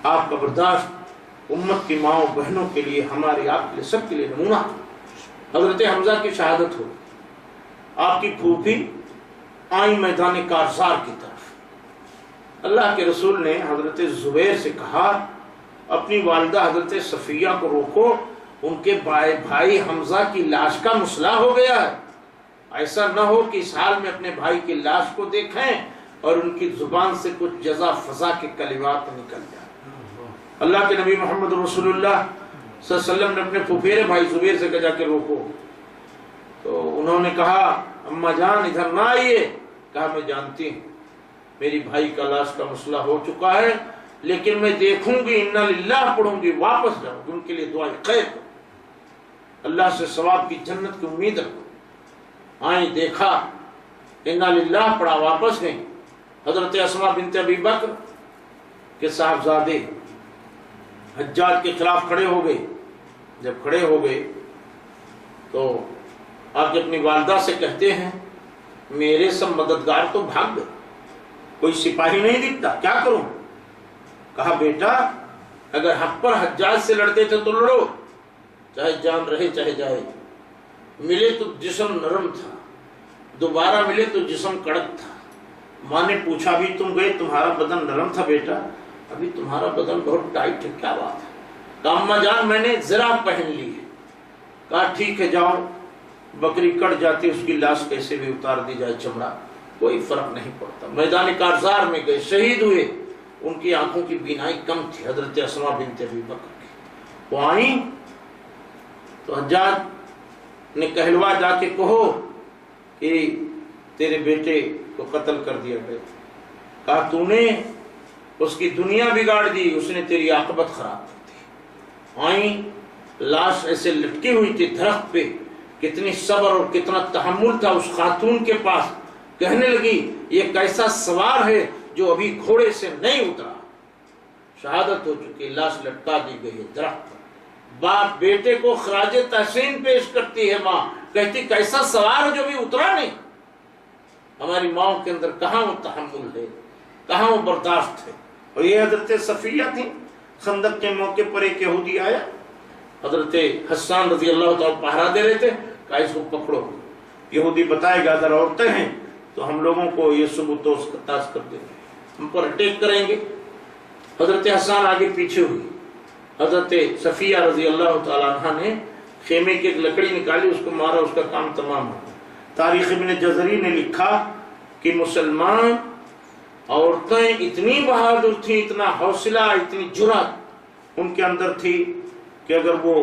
Speaker 1: آپ کا برداشت امت کی ماؤں بہنوں کے لیے، ہمارے آپ کے لیے، سب کے لیے نمونہ۔ حضرت حمزہ کی شہادت ہو، آپ کی پھوپھی آئی میدان کارزار کی طرف، اللہ کے رسول نے حضرت زبیر سے کہا اپنی والدہ حضرت صفیہ کو روکو، ان کے بھائی حمزہ کی لاش کا مسئلہ ہو گیا ہے، ایسا نہ ہو کہ اس حال میں اپنے بھائی کی لاش کو دیکھیں اور ان کی زبان سے کچھ جزا فضا کے کلمات نکل جائیں۔ اللہ کے نبی محمد رسول اللہ صلی اللہ علیہ وسلم نے اپنے پھپھیرے بھائی زبیر سے جا کے روکو، تو انہوں نے کہا اماں جان ادھر نہ آئیے۔ کہا میں جانتی ہوں میری بھائی کا لاش کا مسئلہ ہو چکا ہے، لیکن میں دیکھوں گی، انا للہ پڑھوں گی، واپس جاؤں گی، ان کے لیے دعائیں خیر کروں، اللہ سے ثواب کی جنت کی امید رکھوں۔ آئیں، دیکھا، انا للہ پڑھا، واپس گئیں۔ حضرت اسماء بنت ابی بکر کے صاحبزادے حجاج کے خلاف کھڑے ہو گئے۔ جب کھڑے ہو گئے تو آپ کے اپنی والدہ سے کہتے ہیں میرے سب مددگار تو بھاگ گئے، کوئی سپاہی نہیں دکھتا، کیا کروں؟ کہا بیٹا اگر حق پر حجاج سے لڑتے تھے تو لڑو، چاہے جان رہے چاہے جائے۔ ملے تو جسم نرم تھا، دوبارہ ملے تو جسم کڑک تھا۔ ماں نے پوچھا بھی تم گئے تمہارا بدن نرم تھا بیٹا، ابھی تمہارا بدن بہت ٹائٹ ہے، کیا بات ہے؟ کہا اماں جان میں نے زراب پہن لی ہے۔ کہا ٹھیک ہے جاؤ، بکری کٹ جاتی اس کی لاش کیسے بھی اتار دی جائے چمڑا، کوئی فرق نہیں پڑتا۔ میدان کارزار میں گئے، شہید ہوئے، ان کی آنکھوں کی بینائی کم تھی، حضرت اسماء بنت ابی بکر کی۔ وہ آئیں تو حجاج نے کہلوا جا کے کہو کہ تیرے بیٹے کو قتل کر دیا گیا۔ کہا تو نے اس کی دنیا بگاڑ دی، اس نے تیری عاقبت خراب کر دی۔ آئیں، لاش ایسے لٹکی ہوئی تھی درخت پہ، کتنی صبر اور کتنا تحمل تھا اس خاتون کے پاس۔ کہنے لگی یہ کیسا سوار ہے جو ابھی گھوڑے سے نہیں اترا۔ شہادت ہو چکی، لاش لٹکا دی گئی ہے درخت پر۔ باپ بیٹے کو خراج تحسین پیش کرتی ہے، ماں کہتی کیسا سوار ہے جو ابھی اترا نہیں۔ ہماری ماؤں کے اندر کہاں وہ تحمل ہے، کہاں وہ برداشت ہے۔ اور یہ حضرت صفیہ تھی۔ خندق کے موقع پر ایک یہودی آیا، حضرت حسان رضی اللہ تعالیٰ پہرا دے رہے تھے، کہا اس کو پکڑو۔ یہودی بتائے گا اگر عورتیں ہیں تو ہم لوگوں کو یہ ثبوت تاز کر دیں گے، ہم پر اٹیک کریں گے۔ حضرت حسان آگے پیچھے ہوئی، حضرت صفیہ رضی اللہ تعالیٰ عنہ نے خیمے کی ایک لکڑی نکالی، اس کو مارا، اس کا کام تمام ہو۔ تاریخ ابن جزری نے لکھا کہ مسلمان عورتیں اتنی بہادر تھیں، اتنا حوصلہ، اتنی جرأت ان کے اندر تھی کہ اگر وہ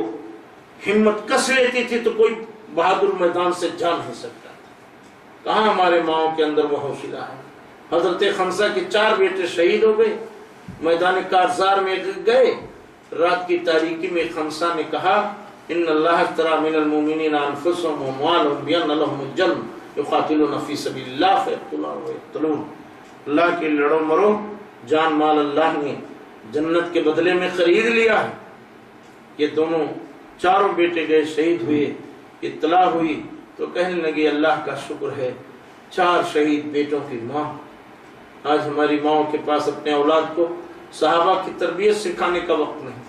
Speaker 1: ہمت کس لیتی تھی تو کوئی بہادر میدان سے جا نہیں سکتا تھا۔ کہاں ہمارے ماؤں کے اندر وہ حوصلہ ہے؟ حضرت خمسہ کے 4 بیٹے شہید ہو گئے، میدان کارزار میں گئے۔ رات کی تاریکی میں خمسہ نے کہا ان اللہ اشتری من المؤمنین انفسهم واموالهم بان لهم الجنہ یقاتلون فی سبیل اللہ فیقتلون ویقتلون۔ اللہ کے لڑو مرو، جان مال اللہ نے جنت کے بدلے میں خرید لیا ہے۔ یہ دونوں 4 بیٹے گئے، شہید ہوئے۔ اطلاع ہوئی تو کہنے لگے اللہ کا شکر ہے 4 شہید بیٹوں کی ماں۔ آج ہماری ماؤں کے پاس اپنے اولاد کو صحابہ کی تربیت سکھانے کا وقت نہیں،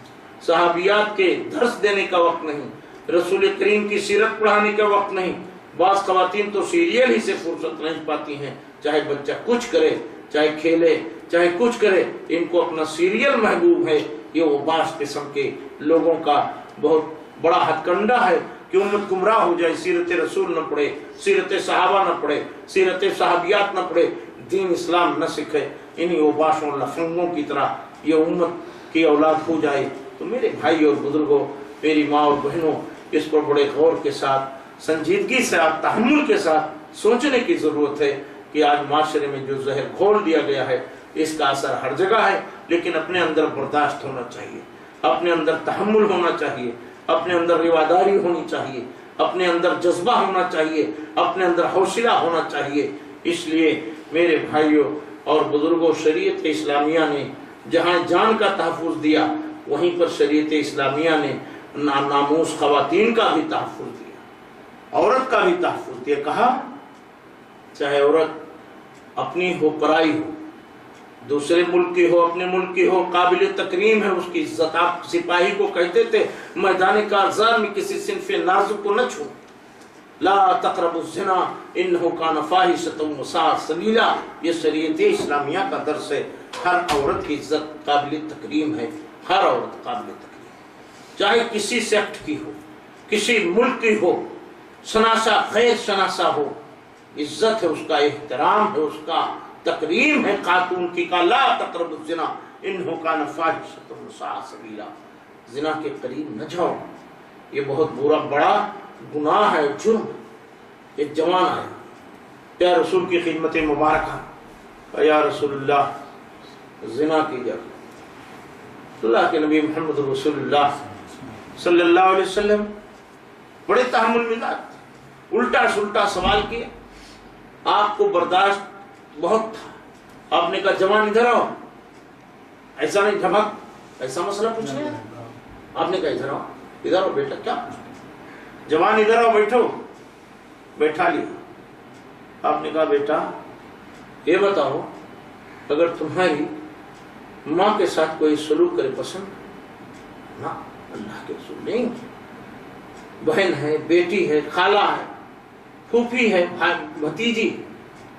Speaker 1: صحابیات کے درس دینے کا وقت نہیں، رسول کریم کی سیرت پڑھانے کا وقت نہیں۔ بعض خواتین تو سیریل ہی سے فرصت نہیں پاتی ہیں، چاہے بچہ کچھ کرے، چاہے کھیلے، چاہے کچھ کرے، ان کو اپنا سیریل محبوب ہے۔ یہ وہ بعض قسم کے لوگوں کا بہت بڑا ہتھ کنڈا ہے کہ امت گمراہ ہو جائے، سیرت رسول نہ پڑھے، سیرت صحابہ نہ پڑھے، سیرت صحابیات نہ پڑھے، دین اسلام نہ سکھے، انہی اوباشوں لفنگوں کی طرح یہ امت کی اولاد ہو جائے۔ تو میرے بھائی اور بزرگوں، میری ماں اور بہنوں، اس پر بڑے غور کے ساتھ، سنجیدگی سے، تحمل کے ساتھ سوچنے کی ضرورت ہے کہ آج معاشرے میں جو زہر گھول دیا گیا ہے اس کا اثر ہر جگہ ہے، لیکن اپنے اندر برداشت ہونا چاہیے، اپنے اندر تحمل ہونا چاہیے، اپنے اندر رواداری ہونی چاہیے، اپنے اندر جذبہ ہونا چاہیے، اپنے اندر حوصلہ ہونا چاہیے۔ اس لیے میرے بھائیوں اور بزرگوں، شریعت اسلامیہ نے جہاں جان کا تحفظ دیا، وہیں پر شریعت اسلامیہ نے ناموس خواتین کا بھی تحفظ دیا، عورت کا بھی تحفظ دیا۔ کہا چاہے عورت اپنی ہو پرائی ہو، دوسرے ملک کی ہو اپنے ملک کی ہو، قابل تکریم ہے اس کی عزت۔ آپ سپاہی کو کہتے تھے میدان کارزار میں کسی صنف نازک کو نہ چھو، لا تقربوا الزنا انہ کان فاحشۃ وساء سبیلا۔ یہ شریعت اسلامیہ کا درس ہے۔ ہر عورت کی عزت قابل تکریم ہے، ہر عورت قابل تکریم، چاہے کسی سیکٹ کی ہو، کسی ملک کی ہو، شناسہ غیر شناسہ ہو، عزت ہے اس کا، احترام ہے اس کا، تکریم ہے خاتون کی کا۔ لا تقربوا الزنا انہ کان فاحشۃ وساء سبیلا، زنا کے قریب نہ جاؤ، یہ بہت بڑا گناہ ہے، جرم۔ ایک جوان آیا یا رسول کی خدمت مبارکہ، یا رسول اللہ زنا کی جائے۔ اللہ کے نبی محمد رسول اللہ صلی اللہ علیہ وسلم بڑے تحمل مزاج، الٹا سلٹا سوال کیا، آپ کو برداشت بہت تھا۔ آپ نے کہا جوان ادھر آؤ، ایسا نہیں دھمک، ایسا مسئلہ پوچھنے ہے؟ آپ نے کہا ادھر آؤ بیٹا، کیا جوان ادھر آؤ بیٹھو، بیٹھا لیا۔ آپ نے کہا بیٹا یہ بتاؤ، اگر تمہاری ماں کے ساتھ کوئی سلوک کرے پسند؟ نہ، اللہ کے رسول نہیں، بہن ہے، بیٹی ہے، خالہ ہے، پھوپھی ہے، بھتیجی،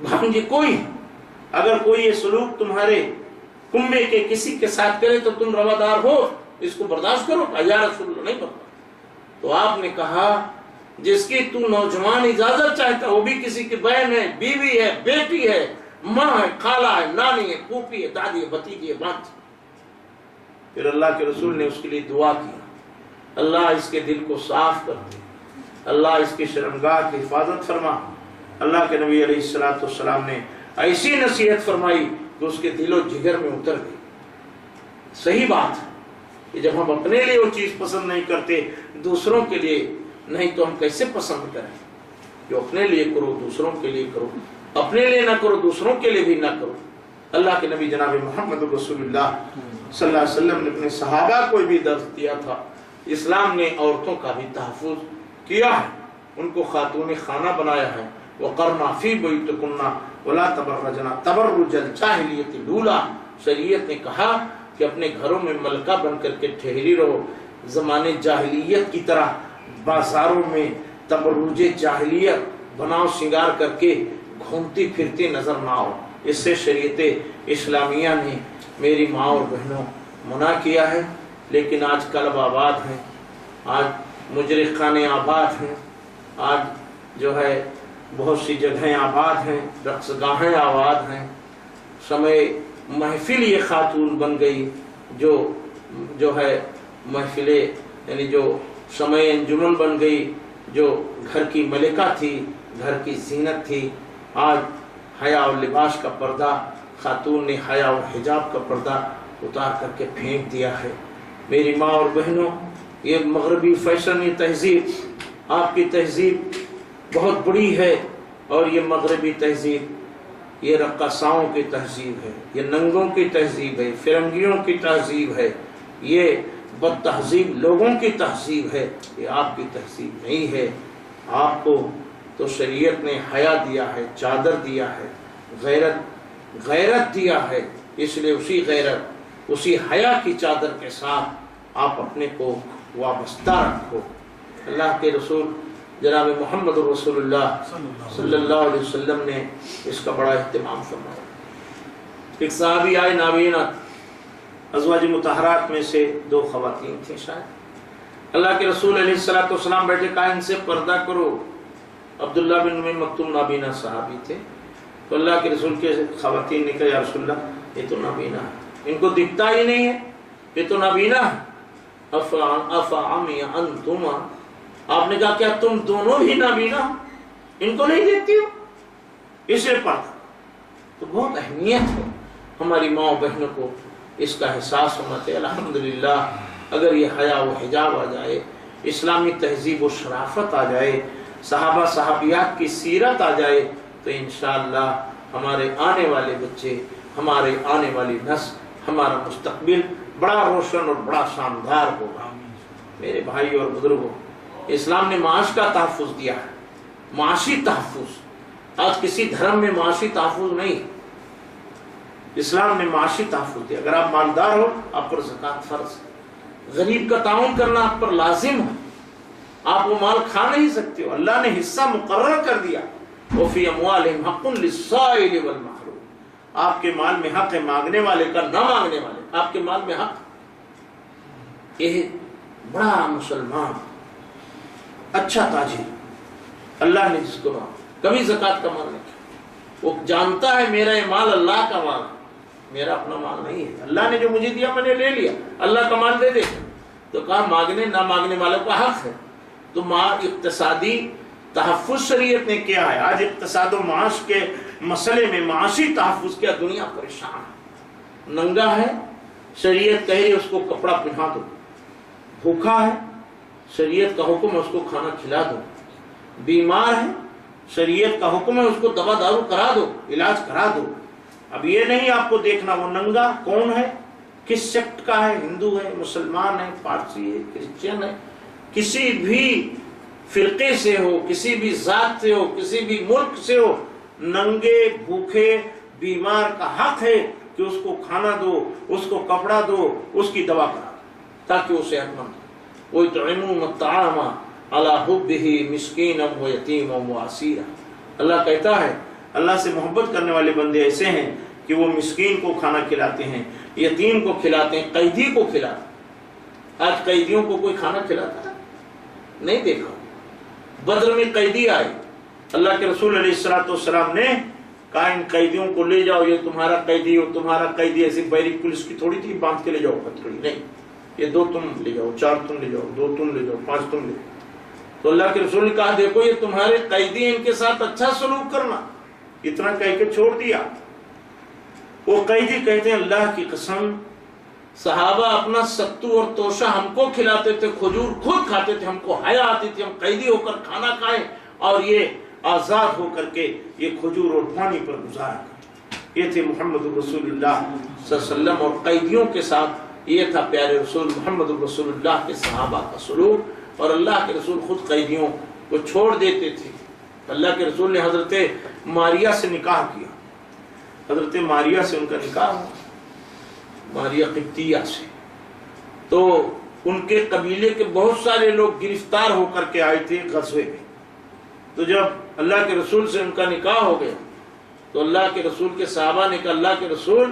Speaker 1: بھانجی، کوئی اگر کوئی یہ سلوک تمہارے کنبے کے کسی کے ساتھ کرے تو تم روادار ہو، اس کو برداشت کرو؟ یا رسول اللہ نہیں کرتا۔ تو آپ نے کہا جس کی تو نوجوان اجازت چاہتا وہ بھی کسی کی بہن ہے، بیوی ہے، بیٹی ہے، ماں ہے، خالہ ہے، نانی ہے، پھوپھی ہے، دادی ہے، بھتیجی ہے، بھانجی۔ پھر اللہ کے رسول نے اس کے لیے دعا کی، اللہ اس کے دل کو صاف کر دے، اللہ اس کی شرمگاہ کی حفاظت فرما۔ اللہ کے نبی علیہ السلام نے ایسی نصیحت فرمائی کہ اس کے دل و جگر میں اتر گئی۔ صحیح بات ہے کہ جب ہم اپنے لیے وہ چیز پسند نہیں کرتے، دوسروں کے لیے نہیں تو ہم کیسے پسند کریں؟ جو اپنے لیے کرو دوسروں کے لیے کرو، اپنے لیے نہ کرو دوسروں کے لیے بھی نہ کرو۔ اللہ کے نبی جناب محمد رسول اللہ صلی اللہ علیہ وسلم نے اپنے صحابہ کو بھی درس دیا تھا۔ اسلام نے عورتوں کا بھی تحفظ کیا ہے، ان کو خاتون خانہ بنایا ہے۔ وَقَرْنَا فِي بُيُوتِكُنَّ وَلَا تَبَرَّجْنَا تَبَرُّجَ الْجَاهِلِيَّةِ الْأُولَىٰ۔ شریعت نے کہا کہ اپنے گھروں میں ملکہ بن کر کے ٹھہری رہو، زمانے جاہلیت کی طرح بازاروں میں تبرج جاہلیت بناؤ سنگار کر کے گھومتی پھرتی نظر نہ آؤ۔ اس سے شریعت اسلامیہ نے میری ماں اور بہنوں منع کیا ہے، لیکن آج کلب آباد ہیں، آج مجرق خانے آباد ہیں، آج جو ہے بہت سی جگہیں آباد ہیں، رقص گاہیں آباد ہیں، سمے محفل یہ خاتون بن گئی جو ہے محفلیں، یعنی جو سمے انجمن بن گئی، جو گھر کی ملکہ تھی، گھر کی زینت تھی۔ آج حیا اور لباس کا پردہ، خاتون نے حیا اور حجاب کا پردہ اتار کر کے پھینک دیا ہے۔ میری ماں اور بہنوں، یہ مغربی فیشن، یہ تہذیب، آپ کی تہذیب بہت بڑی ہے، اور یہ مغربی تہذیب یہ رقاصاؤں کی تہذیب ہے، یہ ننگوں کی تہذیب ہے، فرنگیوں کی تہذیب ہے، یہ بد تہذیب لوگوں کی تہذیب ہے، یہ آپ کی تہذیب نہیں ہے۔ آپ کو تو شریعت نے حیا دیا ہے، چادر دیا ہے، غیرت دیا ہے، اس لیے اسی غیرت، اسی حیا کی چادر کے ساتھ آپ اپنے کو وابستہ رکھو۔ اللہ کے رسول جناب محمد رسول اللہ صلی اللہ علیہ وسلم نے اس کا بڑا اہتمام فرمایا۔ ایک صحابی آئے نابینا، ازواج مطہرات میں سے 2 خواتین تھیں شاید۔ اللہ کے رسول علیہ السلام بیٹھے، کہا ان سے پردہ کرو۔ عبداللہ بن ام مکتوم نابینا صحابی تھے، تو اللہ کے رسول کے خواتین نے کہا یا رسول اللہ یہ تو نابینا ہے، ان کو دکھتا ہی نہیں ہے، یہ تو نابینا ہے۔ افعمی انتما، آپ نے کہا کیا تم دونوں ہی نابینا، ان کو نہیں دیکھتی ہو؟ اسے پردہ تو بہت اہمیت ہے ہماری ماں و بہنوں کو اس کا احساس ہونا چاہیے۔ الحمدللہ اگر یہ حیا و حجاب آ جائے، اسلامی تہذیب و شرافت آ جائے، صحابہ صحابیات کی سیرت آ جائے، تو انشاءاللہ ہمارے آنے والے بچے، ہمارے آنے والی نسل، ہمارا مستقبل بڑا روشن اور بڑا شاندار ہوگا۔ میرے بھائی اور بزرگوں، اسلام نے معاش کا تحفظ دیا ہے، معاشی تحفظ۔ آج کسی دھرم میں معاشی تحفظ نہیں، اسلام نے معاشی تحفظ دیا۔ اگر آپ مالدار ہو، آپ پر زکوٰۃ فرض ہے، غریب کا تعاون کرنا آپ پر لازم ہے، آپ وہ مال کھا نہیں سکتے ہو، اللہ نے حصہ مقرر کر دیا۔ وَفِي أَمْوَالِهِمْ حَقٌّ لِلسَّائِلِ وَالْمَحْرُومِ، آپ کے مال میں حق ہے مانگنے والے کا، نہ مانگنے والے، آپ کے مال میں حق۔ یہ بڑا مسلمان، اچھا تاجر، اللہ نے جس کو کبھی زکوٰۃ کا مال نہیں کیا، وہ جانتا ہے میرا یہ مال اللہ کا مال ہے، میرا اپنا مال نہیں ہے، اللہ نے جو مجھے دیا میں نے لے لیا، اللہ کا مال دے دے۔ تو کہا مانگنے نہ مانگنے والوں کا حق ہے۔ تو اقتصادی تحفظ شریعت نے کیا ہے۔ آج اقتصاد و معاش کے مسئلے میں معاشی تحفظ کیا، دنیا پریشان ہے۔ ننگا ہے، شریعت کہہ رہی ہے اس کو کپڑا پہنا دو، بھوکا ہے، شریعت کا حکم ہے اس کو کھانا کھلا دو، بیمار ہے، شریعت کا حکم ہے اس کو دوا دارو کرا دو، علاج کرا دو۔ اب یہ نہیں آپ کو دیکھنا وہ ننگا کون ہے، کس سیکٹ کا ہے، ہندو ہے، مسلمان ہے، پارسی ہے، کرسچین ہے، کسی بھی فرقے سے ہو، کسی بھی ذات سے ہو، کسی بھی ملک سے ہو، ننگے بھوکے بیمار کا حق ہے کہ اس کو کھانا دو، اس کو کپڑا دو، اس کی دوا کرا دو تاکہ وہ صحت مند ہو۔ وَيُطْعِمُونَ الطَّعَامَ عَلَىٰ حُبِّهِ مِسْكِينًا وَيَتِيمًا وَأَسِيرًا۔ اللہ کہتا ہے اللہ سے محبت کرنے والے بندے ایسے ہیں کہ وہ مسکین کو کھانا کھلاتے ہیں، یتیم کو کھلاتے ہیں، قیدی کو کھلاتے ہیں۔ آج قیدیوں کو کوئی کھانا کھلاتا ہے؟ نہیں دیکھا۔ بدر میں قیدی آئے، اللہ کے رسول علیہ السلام نے کہا ان قیدیوں کو لے جاؤ، یہ تمہارا قیدی اور تمہارا قیدی ایسی بیرک پولیس کی تھوڑی تھی باندھ کے لے جاؤ پتھری، نہیں، یہ 2 تم لے جاؤ، 4 تم لے جاؤ، 2 تم لے جاؤ، 5 تم لے جاؤ۔ تو اللہ کے رسول نے کہا دیکھو یہ تمہارے قیدی ہیں، ان کے ساتھ اچھا سلوک کرنا۔ اتنا کہہ کے چھوڑ دیا۔ وہ قیدی کہتے ہیں اللہ کی قسم صحابہ اپنا ستو اور توشہ ہم کو کھلاتے تھے، کھجور خود کھاتے تھے، ہم کو حیا آتی تھی ہم قیدی ہو کر کھانا کھائیں اور یہ آزاد ہو کر کے یہ کھجور اور پانی پر گزارا کریں۔ یہ تھے محمد رسول اللہ صلی اللہ علیہ وسلم، اور قیدیوں کے ساتھ یہ تھا پیارے رسول محمد رسول اللہ کے صحابہ کا سلوک۔ اور اللہ کے رسول خود قیدیوں کو چھوڑ دیتے تھے۔ اللہ کے رسول نے حضرت ماریہ سے نکاح کیا، حضرت ماریہ سے ان کا نکاح ہوا، ماریہ قبطیہ سے۔ تو ان کے قبیلے کے بہت سارے لوگ گرفتار ہو کر کے آئے تھے غزوے میں۔ تو جب اللہ کے رسول سے ان کا نکاح ہو گیا تو اللہ کے رسول کے صحابہ نے کہا اللہ کے رسول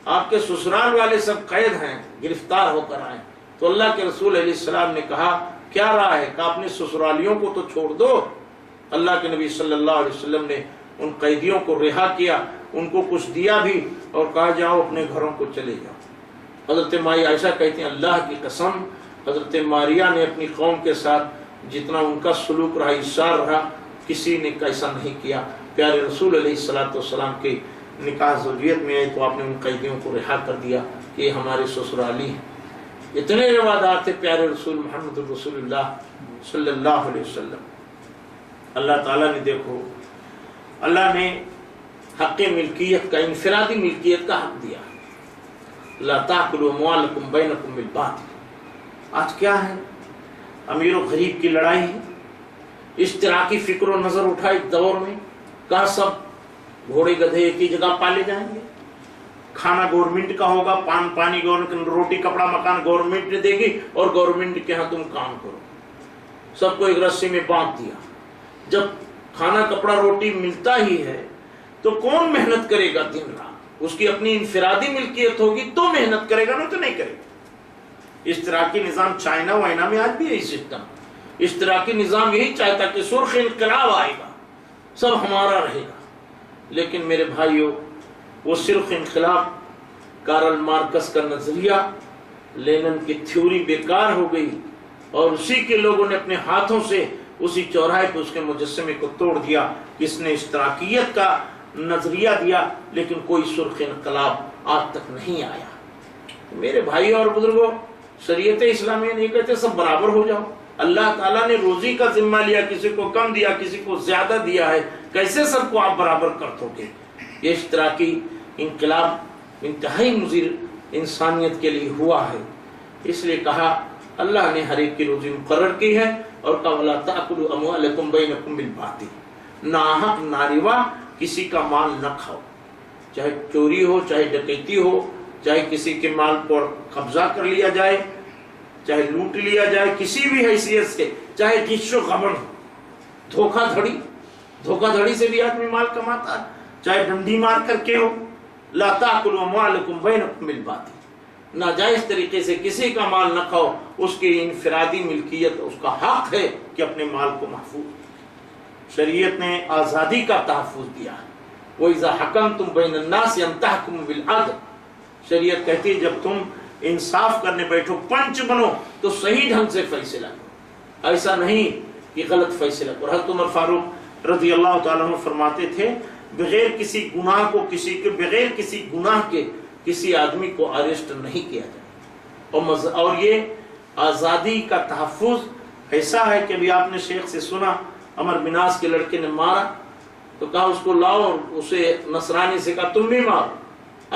Speaker 1: آپ کے سسرال والے سب قید ہیں، گرفتار ہو کر آئے۔ تو اللہ کے رسول علیہ السلام نے کہا کیا رائے ہے کہ اپنے سسرالیوں کو تو چھوڑ دو۔ اللہ کے نبی صلی اللہ علیہ وسلم نے ان قیدیوں کو رہا کیا، ان کو کچھ دیا بھی اور کہا جاؤ اپنے گھروں کو چلے جاؤ۔ حضرت مائی عائشہ کہتے ہیں اللہ کی قسم حضرت ماریہ نے اپنی قوم کے ساتھ جتنا ان کا سلوک رہا، ایثار رہا، کسی نے ایسا نہیں کیا۔ پیارے رسول علیہ السلام کے نکاح زوجیت میں آئے تو آپ نے ان قیدیوں کو رہا کر دیا کہ یہ ہمارے سسرالی ہیں۔ اتنے روادات تھے پیارے رسول محمد رسول اللہ صلی اللہ علیہ وسلم۔ اللہ تعالیٰ نے دیکھو، اللہ نے حق ملکیت کا، انفرادی ملکیت کا حق دیا۔ لا تاکلوا اموالکم بینکم بالباطل۔ آج کیا ہے؟ امیر و غریب کی لڑائی ہے، اشتراکی فکر و نظر اٹھا ایک دور میں، کہا سب گھوڑے گدھے ایک ہی جگہ پالے جائیں گے، کھانا گورنمنٹ کا ہوگا، پانی گورنمنٹ، روٹی کپڑا مکان گورنمنٹ نے دے گی اور گورنمنٹ کے ہاں تم کام کرو۔ سب کو ایک رسی میں باندھ دیا۔ جب کھانا کپڑا روٹی ملتا ہی ہے تو کون محنت کرے گا دن رات؟ اس کی اپنی انفرادی ملکیت ہوگی تو محنت کرے گا، نہیں تو نہیں کرے گا۔ اشتراکی نظام چائنا وائنا میں آج بھی یہی سسٹم، اشتراکی نظام یہی چاہتا کہ سرخ انقلاب آئے گا، سب ہمارا رہے گا۔ لیکن میرے بھائیوں، وہ سرخ انقلاب، کارل مارکس کا نظریہ، لینن کی تھیوری بیکار ہو گئی اور اسی کے لوگوں نے اپنے ہاتھوں سے اسی چوراہے پہ اس کے مجسمے کو توڑ دیا، جس نے اشتراکیت کا نظریہ دیا، لیکن کوئی سرخ انقلاب آج تک نہیں آیا۔ میرے بھائی اور بزرگوں، شریعت اسلامیہ نہیں کہتے سب برابر ہو جاؤ. اللہ تعالیٰ نے روزی کا ذمہ لیا، کسی کو کم دیا، کسی کو زیادہ دیا ہے، کیسے سب کو آپ برابر کر دو گے؟ یہ اشتراکی انقلاب انتہائی مضر انسانیت کے لیے ہوا ہے. اس لیے کہا اللہ نے ہر ایک کی روزی مقرر کی ہے، اور کہا وَلَا تَأْكُلُوا أَمْوَالَكُمْ بَيْنَكُمْ بِالْبَاطِلِ، ناحق ناروا کسی کا مال نہ کھاؤ، چاہے چوری ہو، چاہے ڈکیتی ہو، چاہے کسی کے مال پر قبضہ کر لیا جائے، چاہے لوٹ لیا جائے کسی بھی حیثیت سے، چاہے غش و غبن، دھوکہ دھڑی سے بھی آدمی مال کماتا ہے، چاہے ڈنڈی مار کر کے ہو. لا تاکلوا اموالکم بینکم بالباطل، ناجائز طریقے سے کسی کا مال نہ کھاؤ. اس کی انفرادی ملکیت، اس کا حق ہے کہ اپنے مال کو محفوظ. شریعت نے آزادی کا تحفظ دیا ہے. وَإِذَا حَكَمْتُمْ بَيْنَ النَّاسِ أَن تَحْكُمُوا بِالْعَدْلِ، شریعت کہتی ہے جب تم انصاف کرنے بیٹھو، پنچ بنو، تو صحیح ڈھنگ سے فیصلہ کرو، ایسا نہیں کہ غلط فیصلہ کرو. حضرت عمر فاروق رضی اللہ تعالیٰ عنہ فرماتے تھے بغیر کسی گناہ کو بغیر کسی گناہ کے کسی آدمی کو اریسٹ نہیں کیا جائے. اور یہ آزادی کا تحفظ ایسا ہے کہ ابھی آپ نے شیخ سے سنا عمر بن عاص کے لڑکے نے مارا تو کہا اس کو لاؤ، اور اسے نصرانی سے کہا تم بھی مارو.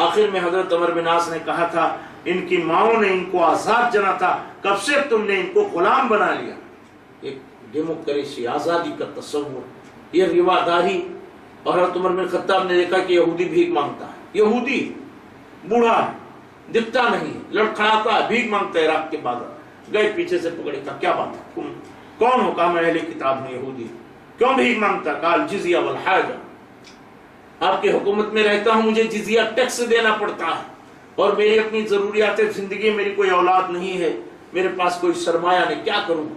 Speaker 1: آخر میں حضرت عمر بن عاص نے کہا تھا ان کی ماؤں نے ان کو آزاد جنا تھا، کب سے تم نے ان کو غلام بنا لیا. ایک ڈیموکریسی، آزادی کا تصور، یہ رواداری. اور حضرت عمر بن خطاب نے دیکھا کہ یہودی بھیک مانگتا ہے، یہودی بوڑھا دکھتا نہیں، لڑکھڑاتا ہے، بھیک مانگتا ہے عراق کے بازار. گئے پیچھے سے پکڑے، کہا کیا بات ہے، تم کون ہو؟ کہا میں اہل کتاب ہوں، یہودی. کیوں بھیک مانگتا؟ کہا الجزیہ والحاجہ، آپ کی حکومت میں رہتا ہوں، مجھے جزیہ ٹیکس دینا پڑتا ہے، اور میری اپنی ضروریات زندگی، میری کوئی اولاد نہیں ہے، میرے پاس کوئی سرمایہ نہیں، کیا کروں؟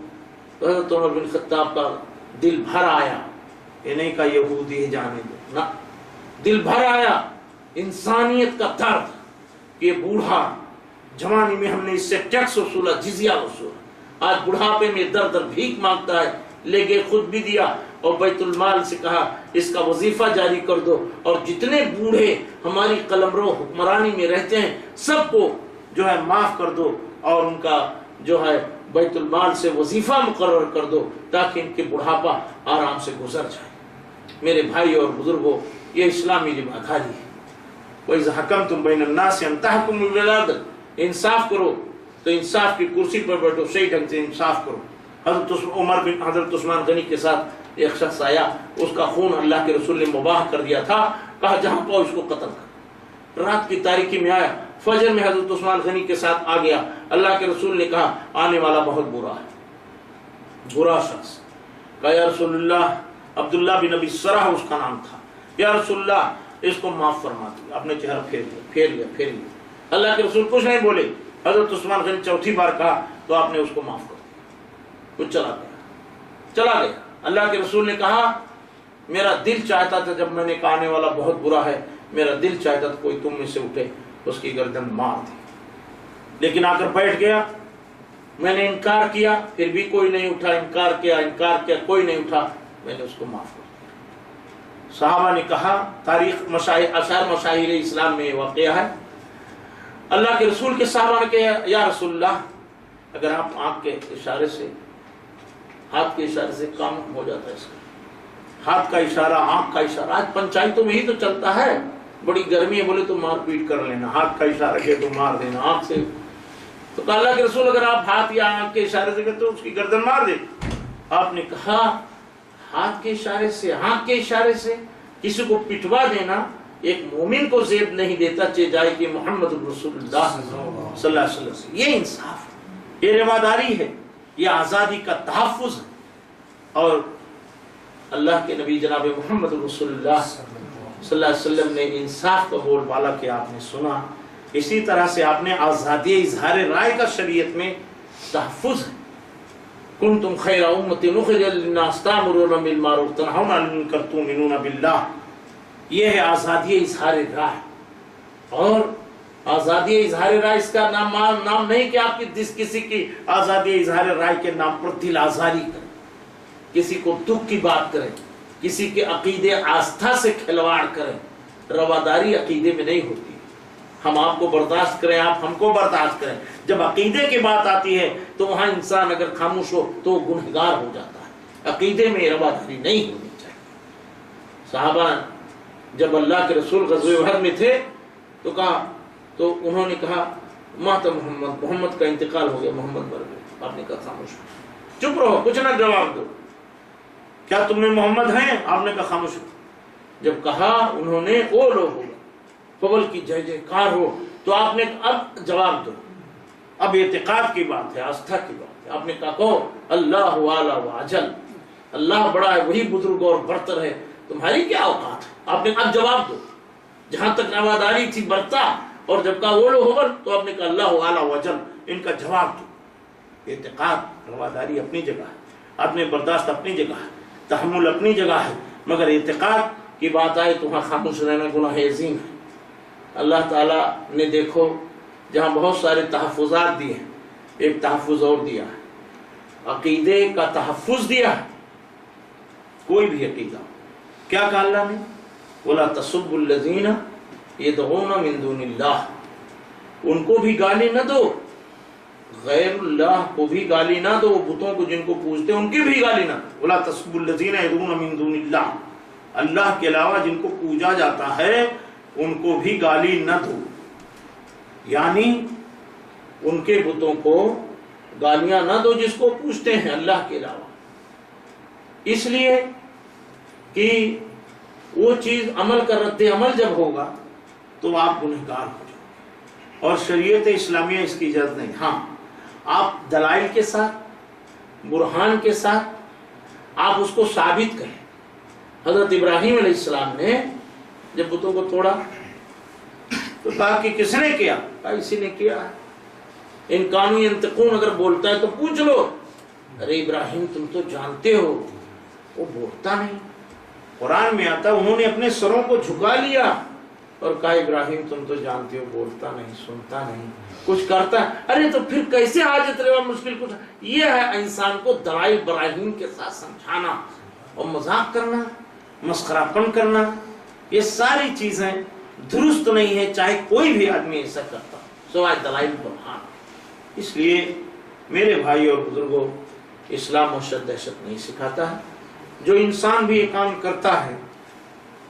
Speaker 1: تو حضرت عمر بن خطاب کا دل بھر آیا. یہ نہیں کہا یہودی ہے جانے دو، نہ، دل بھر آیا انسانیت کا درد کہ بوڑھا جوانی میں ہم نے اس سے ٹیکس وصولا، جزیہ وصولا، آج بڑھاپے میں در در بھیک مانگتا ہے. لے کے خود بھی دیا اور بیت المال سے کہا اس کا وظیفہ جاری کر دو، اور جتنے بوڑھے ہماری قلمرو حکمرانی میں رہتے ہیں سب کو جو ہے معاف کر دو، اور ان کا جو ہے بیت المال سے وظیفہ مقرر کر دو تاکہ ان کے بڑھاپا آرام سے گزر جائے. میرے بھائی اور بزرگوں، یہ اسلامی رواداری ہے. وَإِذَا حَكَمْتُمْ بَيْنَ النَّاسِ أَن تَحْكُمُوا بِالْعَدْلِ، انصاف کرو تو انصاف کی کرسی پر بیٹھو، صحیح ڈھنگ سے انصاف کرو. حضرت عثمان غنی کے ساتھ ایک شخص آیا، اس کا خون اللہ کے رسول نے مباح کر دیا تھا، کہا جہاں پاؤ اس کو قتل کر. رات کی تاریکی میں آیا، فجر میں حضرت عثمان غنی کے ساتھ آ گیا. اللہ کے رسول نے کہا آنے والا بہت برا ہے، برا شخص. کہا یا رسول اللہ، عبداللہ بن ابی سرح اس کا نام تھا، یا رسول اللہ اس کو معاف فرما دیا. اپنے چہرہ پھیر لیا. اللہ کے رسول کچھ نہیں بولے. حضرت عثمان غنی چوتھی بار کہا تو آپ نے اس کو معاف کر دیا. کچھ چلا گیا. اللہ کے رسول نے کہا میرا دل چاہتا تھا، جب میں نے کہا آنے والا بہت برا ہے، میرا دل چاہتا تھا کوئی تم میں سے اٹھے اس کی گردن مار دی، لیکن آ کر بیٹھ گیا. میں نے انکار کیا، پھر بھی کوئی نہیں اٹھا. انکار کیا کوئی نہیں اٹھا. میں نے اس کو معاف کر دیا. صحابہ نے کہا، تاریخ اشعار مشاہیر اسلام میں یہ واقعہ ہے. اللہ کے رسول کے صحابہ نے کہا یا رسول اللہ، اگر آپ ہاتھ کے اشارے سے کام ہو جاتا ہے، اس کا ہاتھ کا اشارہ، آنکھ کا اشارہ. آج پنچایتوں میں ہی تو چلتا ہے، بڑی گرمی ہے، بولے تو مار پیٹ کر لینا، ہاتھ کا اشارہ کیا تو مار دینا آنکھ سے. تو کہا اللہ کے رسول اگر آپ ہاتھ یا آنکھ کے اشارے سے کرتے تو اس کی گردن مار دے. آپ نے کہا ہاتھ کے اشارے سے، آنکھ کے اشارے سے کسی کو پٹوا دینا ایک مومن کو زیب نہیں دیتا، چہ جائے کہ محمد رسول اللہ صلی اللہ علیہ وسلم. یہ انصاف ہے، یہ رواداری ہے، یہ آزادی کا تحفظ ہے. اور اللہ کے نبی جناب محمد رسول اللہ صلی اللہ علیہ وسلم نے انصاف کا بول بالا کہ آپ نے سنا. اسی طرح سے آپ نے آزادی اظہار رائے کا شریعت میں تحفظ ہے. کنتم خیر امت اخرجت للناس تأمرون بالمعروف تنہون عن المنکر تؤمنون باللہ. یہ ہے آزادی اظہار رائے. اور آزادی اظہار رائے اس کا نام نہیں کہ آپ کسی کی آزادی اظہار رائے کے نام پر دل آزاری کریں، کسی کو دکھ کی بات کریں، کسی کے عقیدے آستھا سے کھلواڑ کریں. رواداری عقیدے میں نہیں ہوتی، ہم آپ کو برداشت کریں، آپ ہم کو برداشت کریں۔ جب عقیدے کی بات آتی ہے تو وہاں انسان اگر خاموش ہو تو وہ گنہگار ہو جاتا ہے۔ عقیدے میں رواداری نہیں ہونی چاہیے۔ صحابہ جب اللہ کے رسول غزوہ احد میں تھے تو کہا، تو انہوں نے کہا مات محمد، محمد کا انتقال ہو گیا، محمد مر گئے۔ آپ نے کہا خاموش ہو، چپ رہو، کچھ نہ جواب دو، کیا تم میں محمد ہیں؟ آپ نے کہا خاموش ہو۔ جب کہا انہوں نے او لو ہوگا قبل کی جے جے کار ہو، تو آپ نے اب جواب دو، اب اعتقاد کی بات ہے، آستھا کی بات ہے۔ آپ نے کہا کہو اللہ والا واجل، اللہ بڑا ہے، وہی بزرگ اور برتر ہے، تمہاری کیا اوقات ہے؟ آپ نے اب جواب دو۔ جہاں تک رواداری تھی برتا، اور جب کہا وہ لو ہوگا تو آپ نے کہا اللہ والا واجل، ان کا جواب دو۔ اعتقاد رواداری اپنی جگہ ہے، آپ نے برداشت اپنی جگہ ہے، تحمل اپنی جگہ ہے، مگر اعتقاد کی بات آئے تو وہاں خاموش رہنا گناہ عظیم ہے۔ اللہ تعالیٰ نے دیکھو جہاں بہت سارے تحفظات دیے، ایک تحفظ اور دیا ہے، عقیدے کا تحفظ دیا ہے۔ کوئی بھی عقیدہ، کیا کہا اللہ نے؟ وَلَا تَسُبُّوا الَّذِينَ يَدْعُونَ مِن دُونِ اللَّهِ، ان کو بھی گالی نہ دو، غیر اللہ کو بھی گالی نہ دو، بتوں کو جن کو پوجتے ہیں ان کی بھی گالی نہ دو۔ وَلَا تَسُبُّوا الَّذِينَ يَدْعُونَ مِن دُونِ اللَّهِ، اللہ کے علاوہ جن کو پوجا جاتا ہے ان کو بھی گالی نہ دو، یعنی ان کے بتوں کو گالیاں نہ دو جس کو پوجتے ہیں اللہ کے علاوہ، اس لیے کہ وہ چیز عمل کا رد عمل جب ہوگا تو آپ گنہگار ہو جاؤ، اور شریعت اسلامیہ اس کی اجازت نہیں۔ ہاں آپ دلائل کے ساتھ، برہان کے ساتھ آپ اس کو ثابت کریں۔ حضرت ابراہیم علیہ السلام نے جب بتوں کو توڑا تو کہا کہ کس نے کیا؟ کہا اسی نے کیا ہے۔ ان کانوا ینطقون، اگر بولتا ہے تو پوچھ لو۔ ارے ابراہیم تم تو جانتے ہو وہ بولتا نہیں، قرآن میں آتا انہوں نے اپنے سروں کو جھکا لیا اور کہا ابراہیم تم تو جانتے ہو بولتا نہیں، سنتا نہیں، کچھ کرتا ہے۔ ارے تو پھر کیسے حاجت روا مشکل کچھ؟ یہ ہے انسان کو دلائل براہین کے ساتھ سمجھانا، اور مذاق کرنا، مسخرہ پن کرنا، یہ ساری چیزیں درست نہیں ہے، چاہے کوئی بھی آدمی ایسا کرتا سوائے دلائل برہان۔ اس لیے میرے بھائی اور بزرگوں، اسلام وحشت دہشت نہیں سکھاتا ہے۔ جو انسان بھی یہ کام کرتا ہے،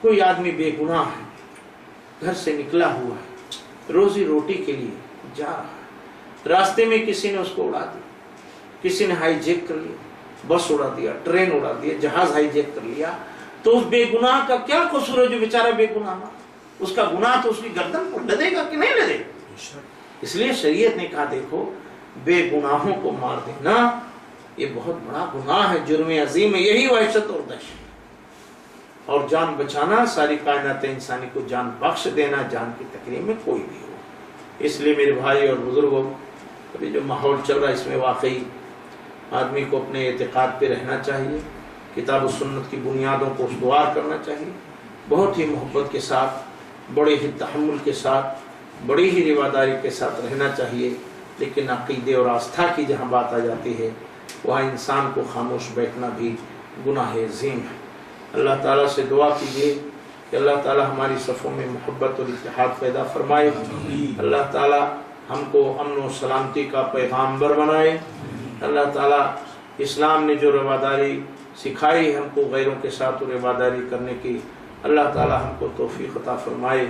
Speaker 1: کوئی آدمی بے گناہ ہے، گھر سے نکلا ہوا ہے، روزی روٹی کے لیے جا رہا ہے، راستے میں کسی نے اس کو اڑا دیا، کسی نے ہائی جیک کر لیا، بس اڑا دیا، ٹرین اڑا دیا، جہاز ہائی جیک کر لیا، تو اس بے گناہ کا کیا قصور ہے جو بیچارہ بے گناہ ہوا؟ اس کا گناہ تو اس کی گردن کو لدے گا کہ نہیں لدے گا؟ اس لیے شریعت نے کہا دیکھو بے گناہوں کو مار دینا یہ بہت بڑا گناہ ہے، جرم عظیم ہے، یہی وحشت اور دہشت۔ اور جان بچانا، ساری کائنات انسانی کو جان بخش دینا، جان کی تکریم میں کوئی بھی ہو۔ اس لیے میرے بھائی اور بزرگوں، ابھی جو ماحول چل رہا ہے اس میں واقعی آدمی کو اپنے اعتقاد پہ رہنا چاہیے، کتاب و سنت کی بنیادوں کو استوار کرنا چاہیے، بہت ہی محبت کے ساتھ، بڑے ہی تحمل کے ساتھ، بڑی ہی رواداری کے ساتھ رہنا چاہیے۔ لیکن عقیدے اور آستھا کی جہاں بات آ جاتی ہے وہاں انسان کو خاموش بیٹھنا بھی گناہ عظیم ہے۔ اللہ تعالیٰ سے دعا کیجیے کہ اللہ تعالیٰ ہماری صفوں میں محبت اور اتحاد پیدا فرمائے، اللہ تعالیٰ ہم کو امن و سلامتی کا پیغامبر بنائے، اللہ تعالیٰ اسلام نے جو رواداری سکھائی ہم کو غیروں کے ساتھ رواداری کرنے کی، اللہ تعالیٰ ہم کو توفیق عطا فرمائے،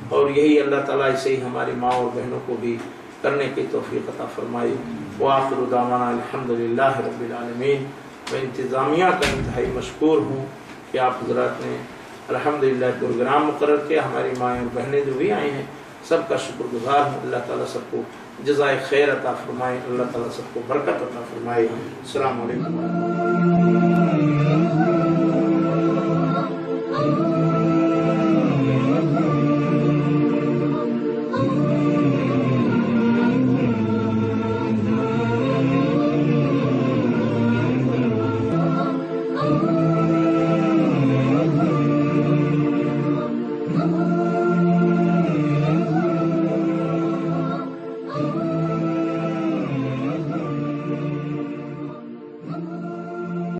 Speaker 1: اور یہی اللہ تعالیٰ اسے ہی ہماری ماں اور بہنوں کو بھی کرنے کی توفیق عطا فرمائے۔ وآخر دعوانا الحمدللہ رب العالمین۔ میں انتظامیہ کا انتہائی مشکور ہوں کہ آپ حضرات نے الحمدللہ پروگرام مقرر کیا، ہماری مائیں اور بہنیں جو بھی آئی ہیں سب کا شکر گزار ہوں۔ اللہ تعالیٰ سب کو جزائے خیر عطا فرمائے، اللہ تعالیٰ سب کو برکت عطا فرمائے۔ السلام علیکم۔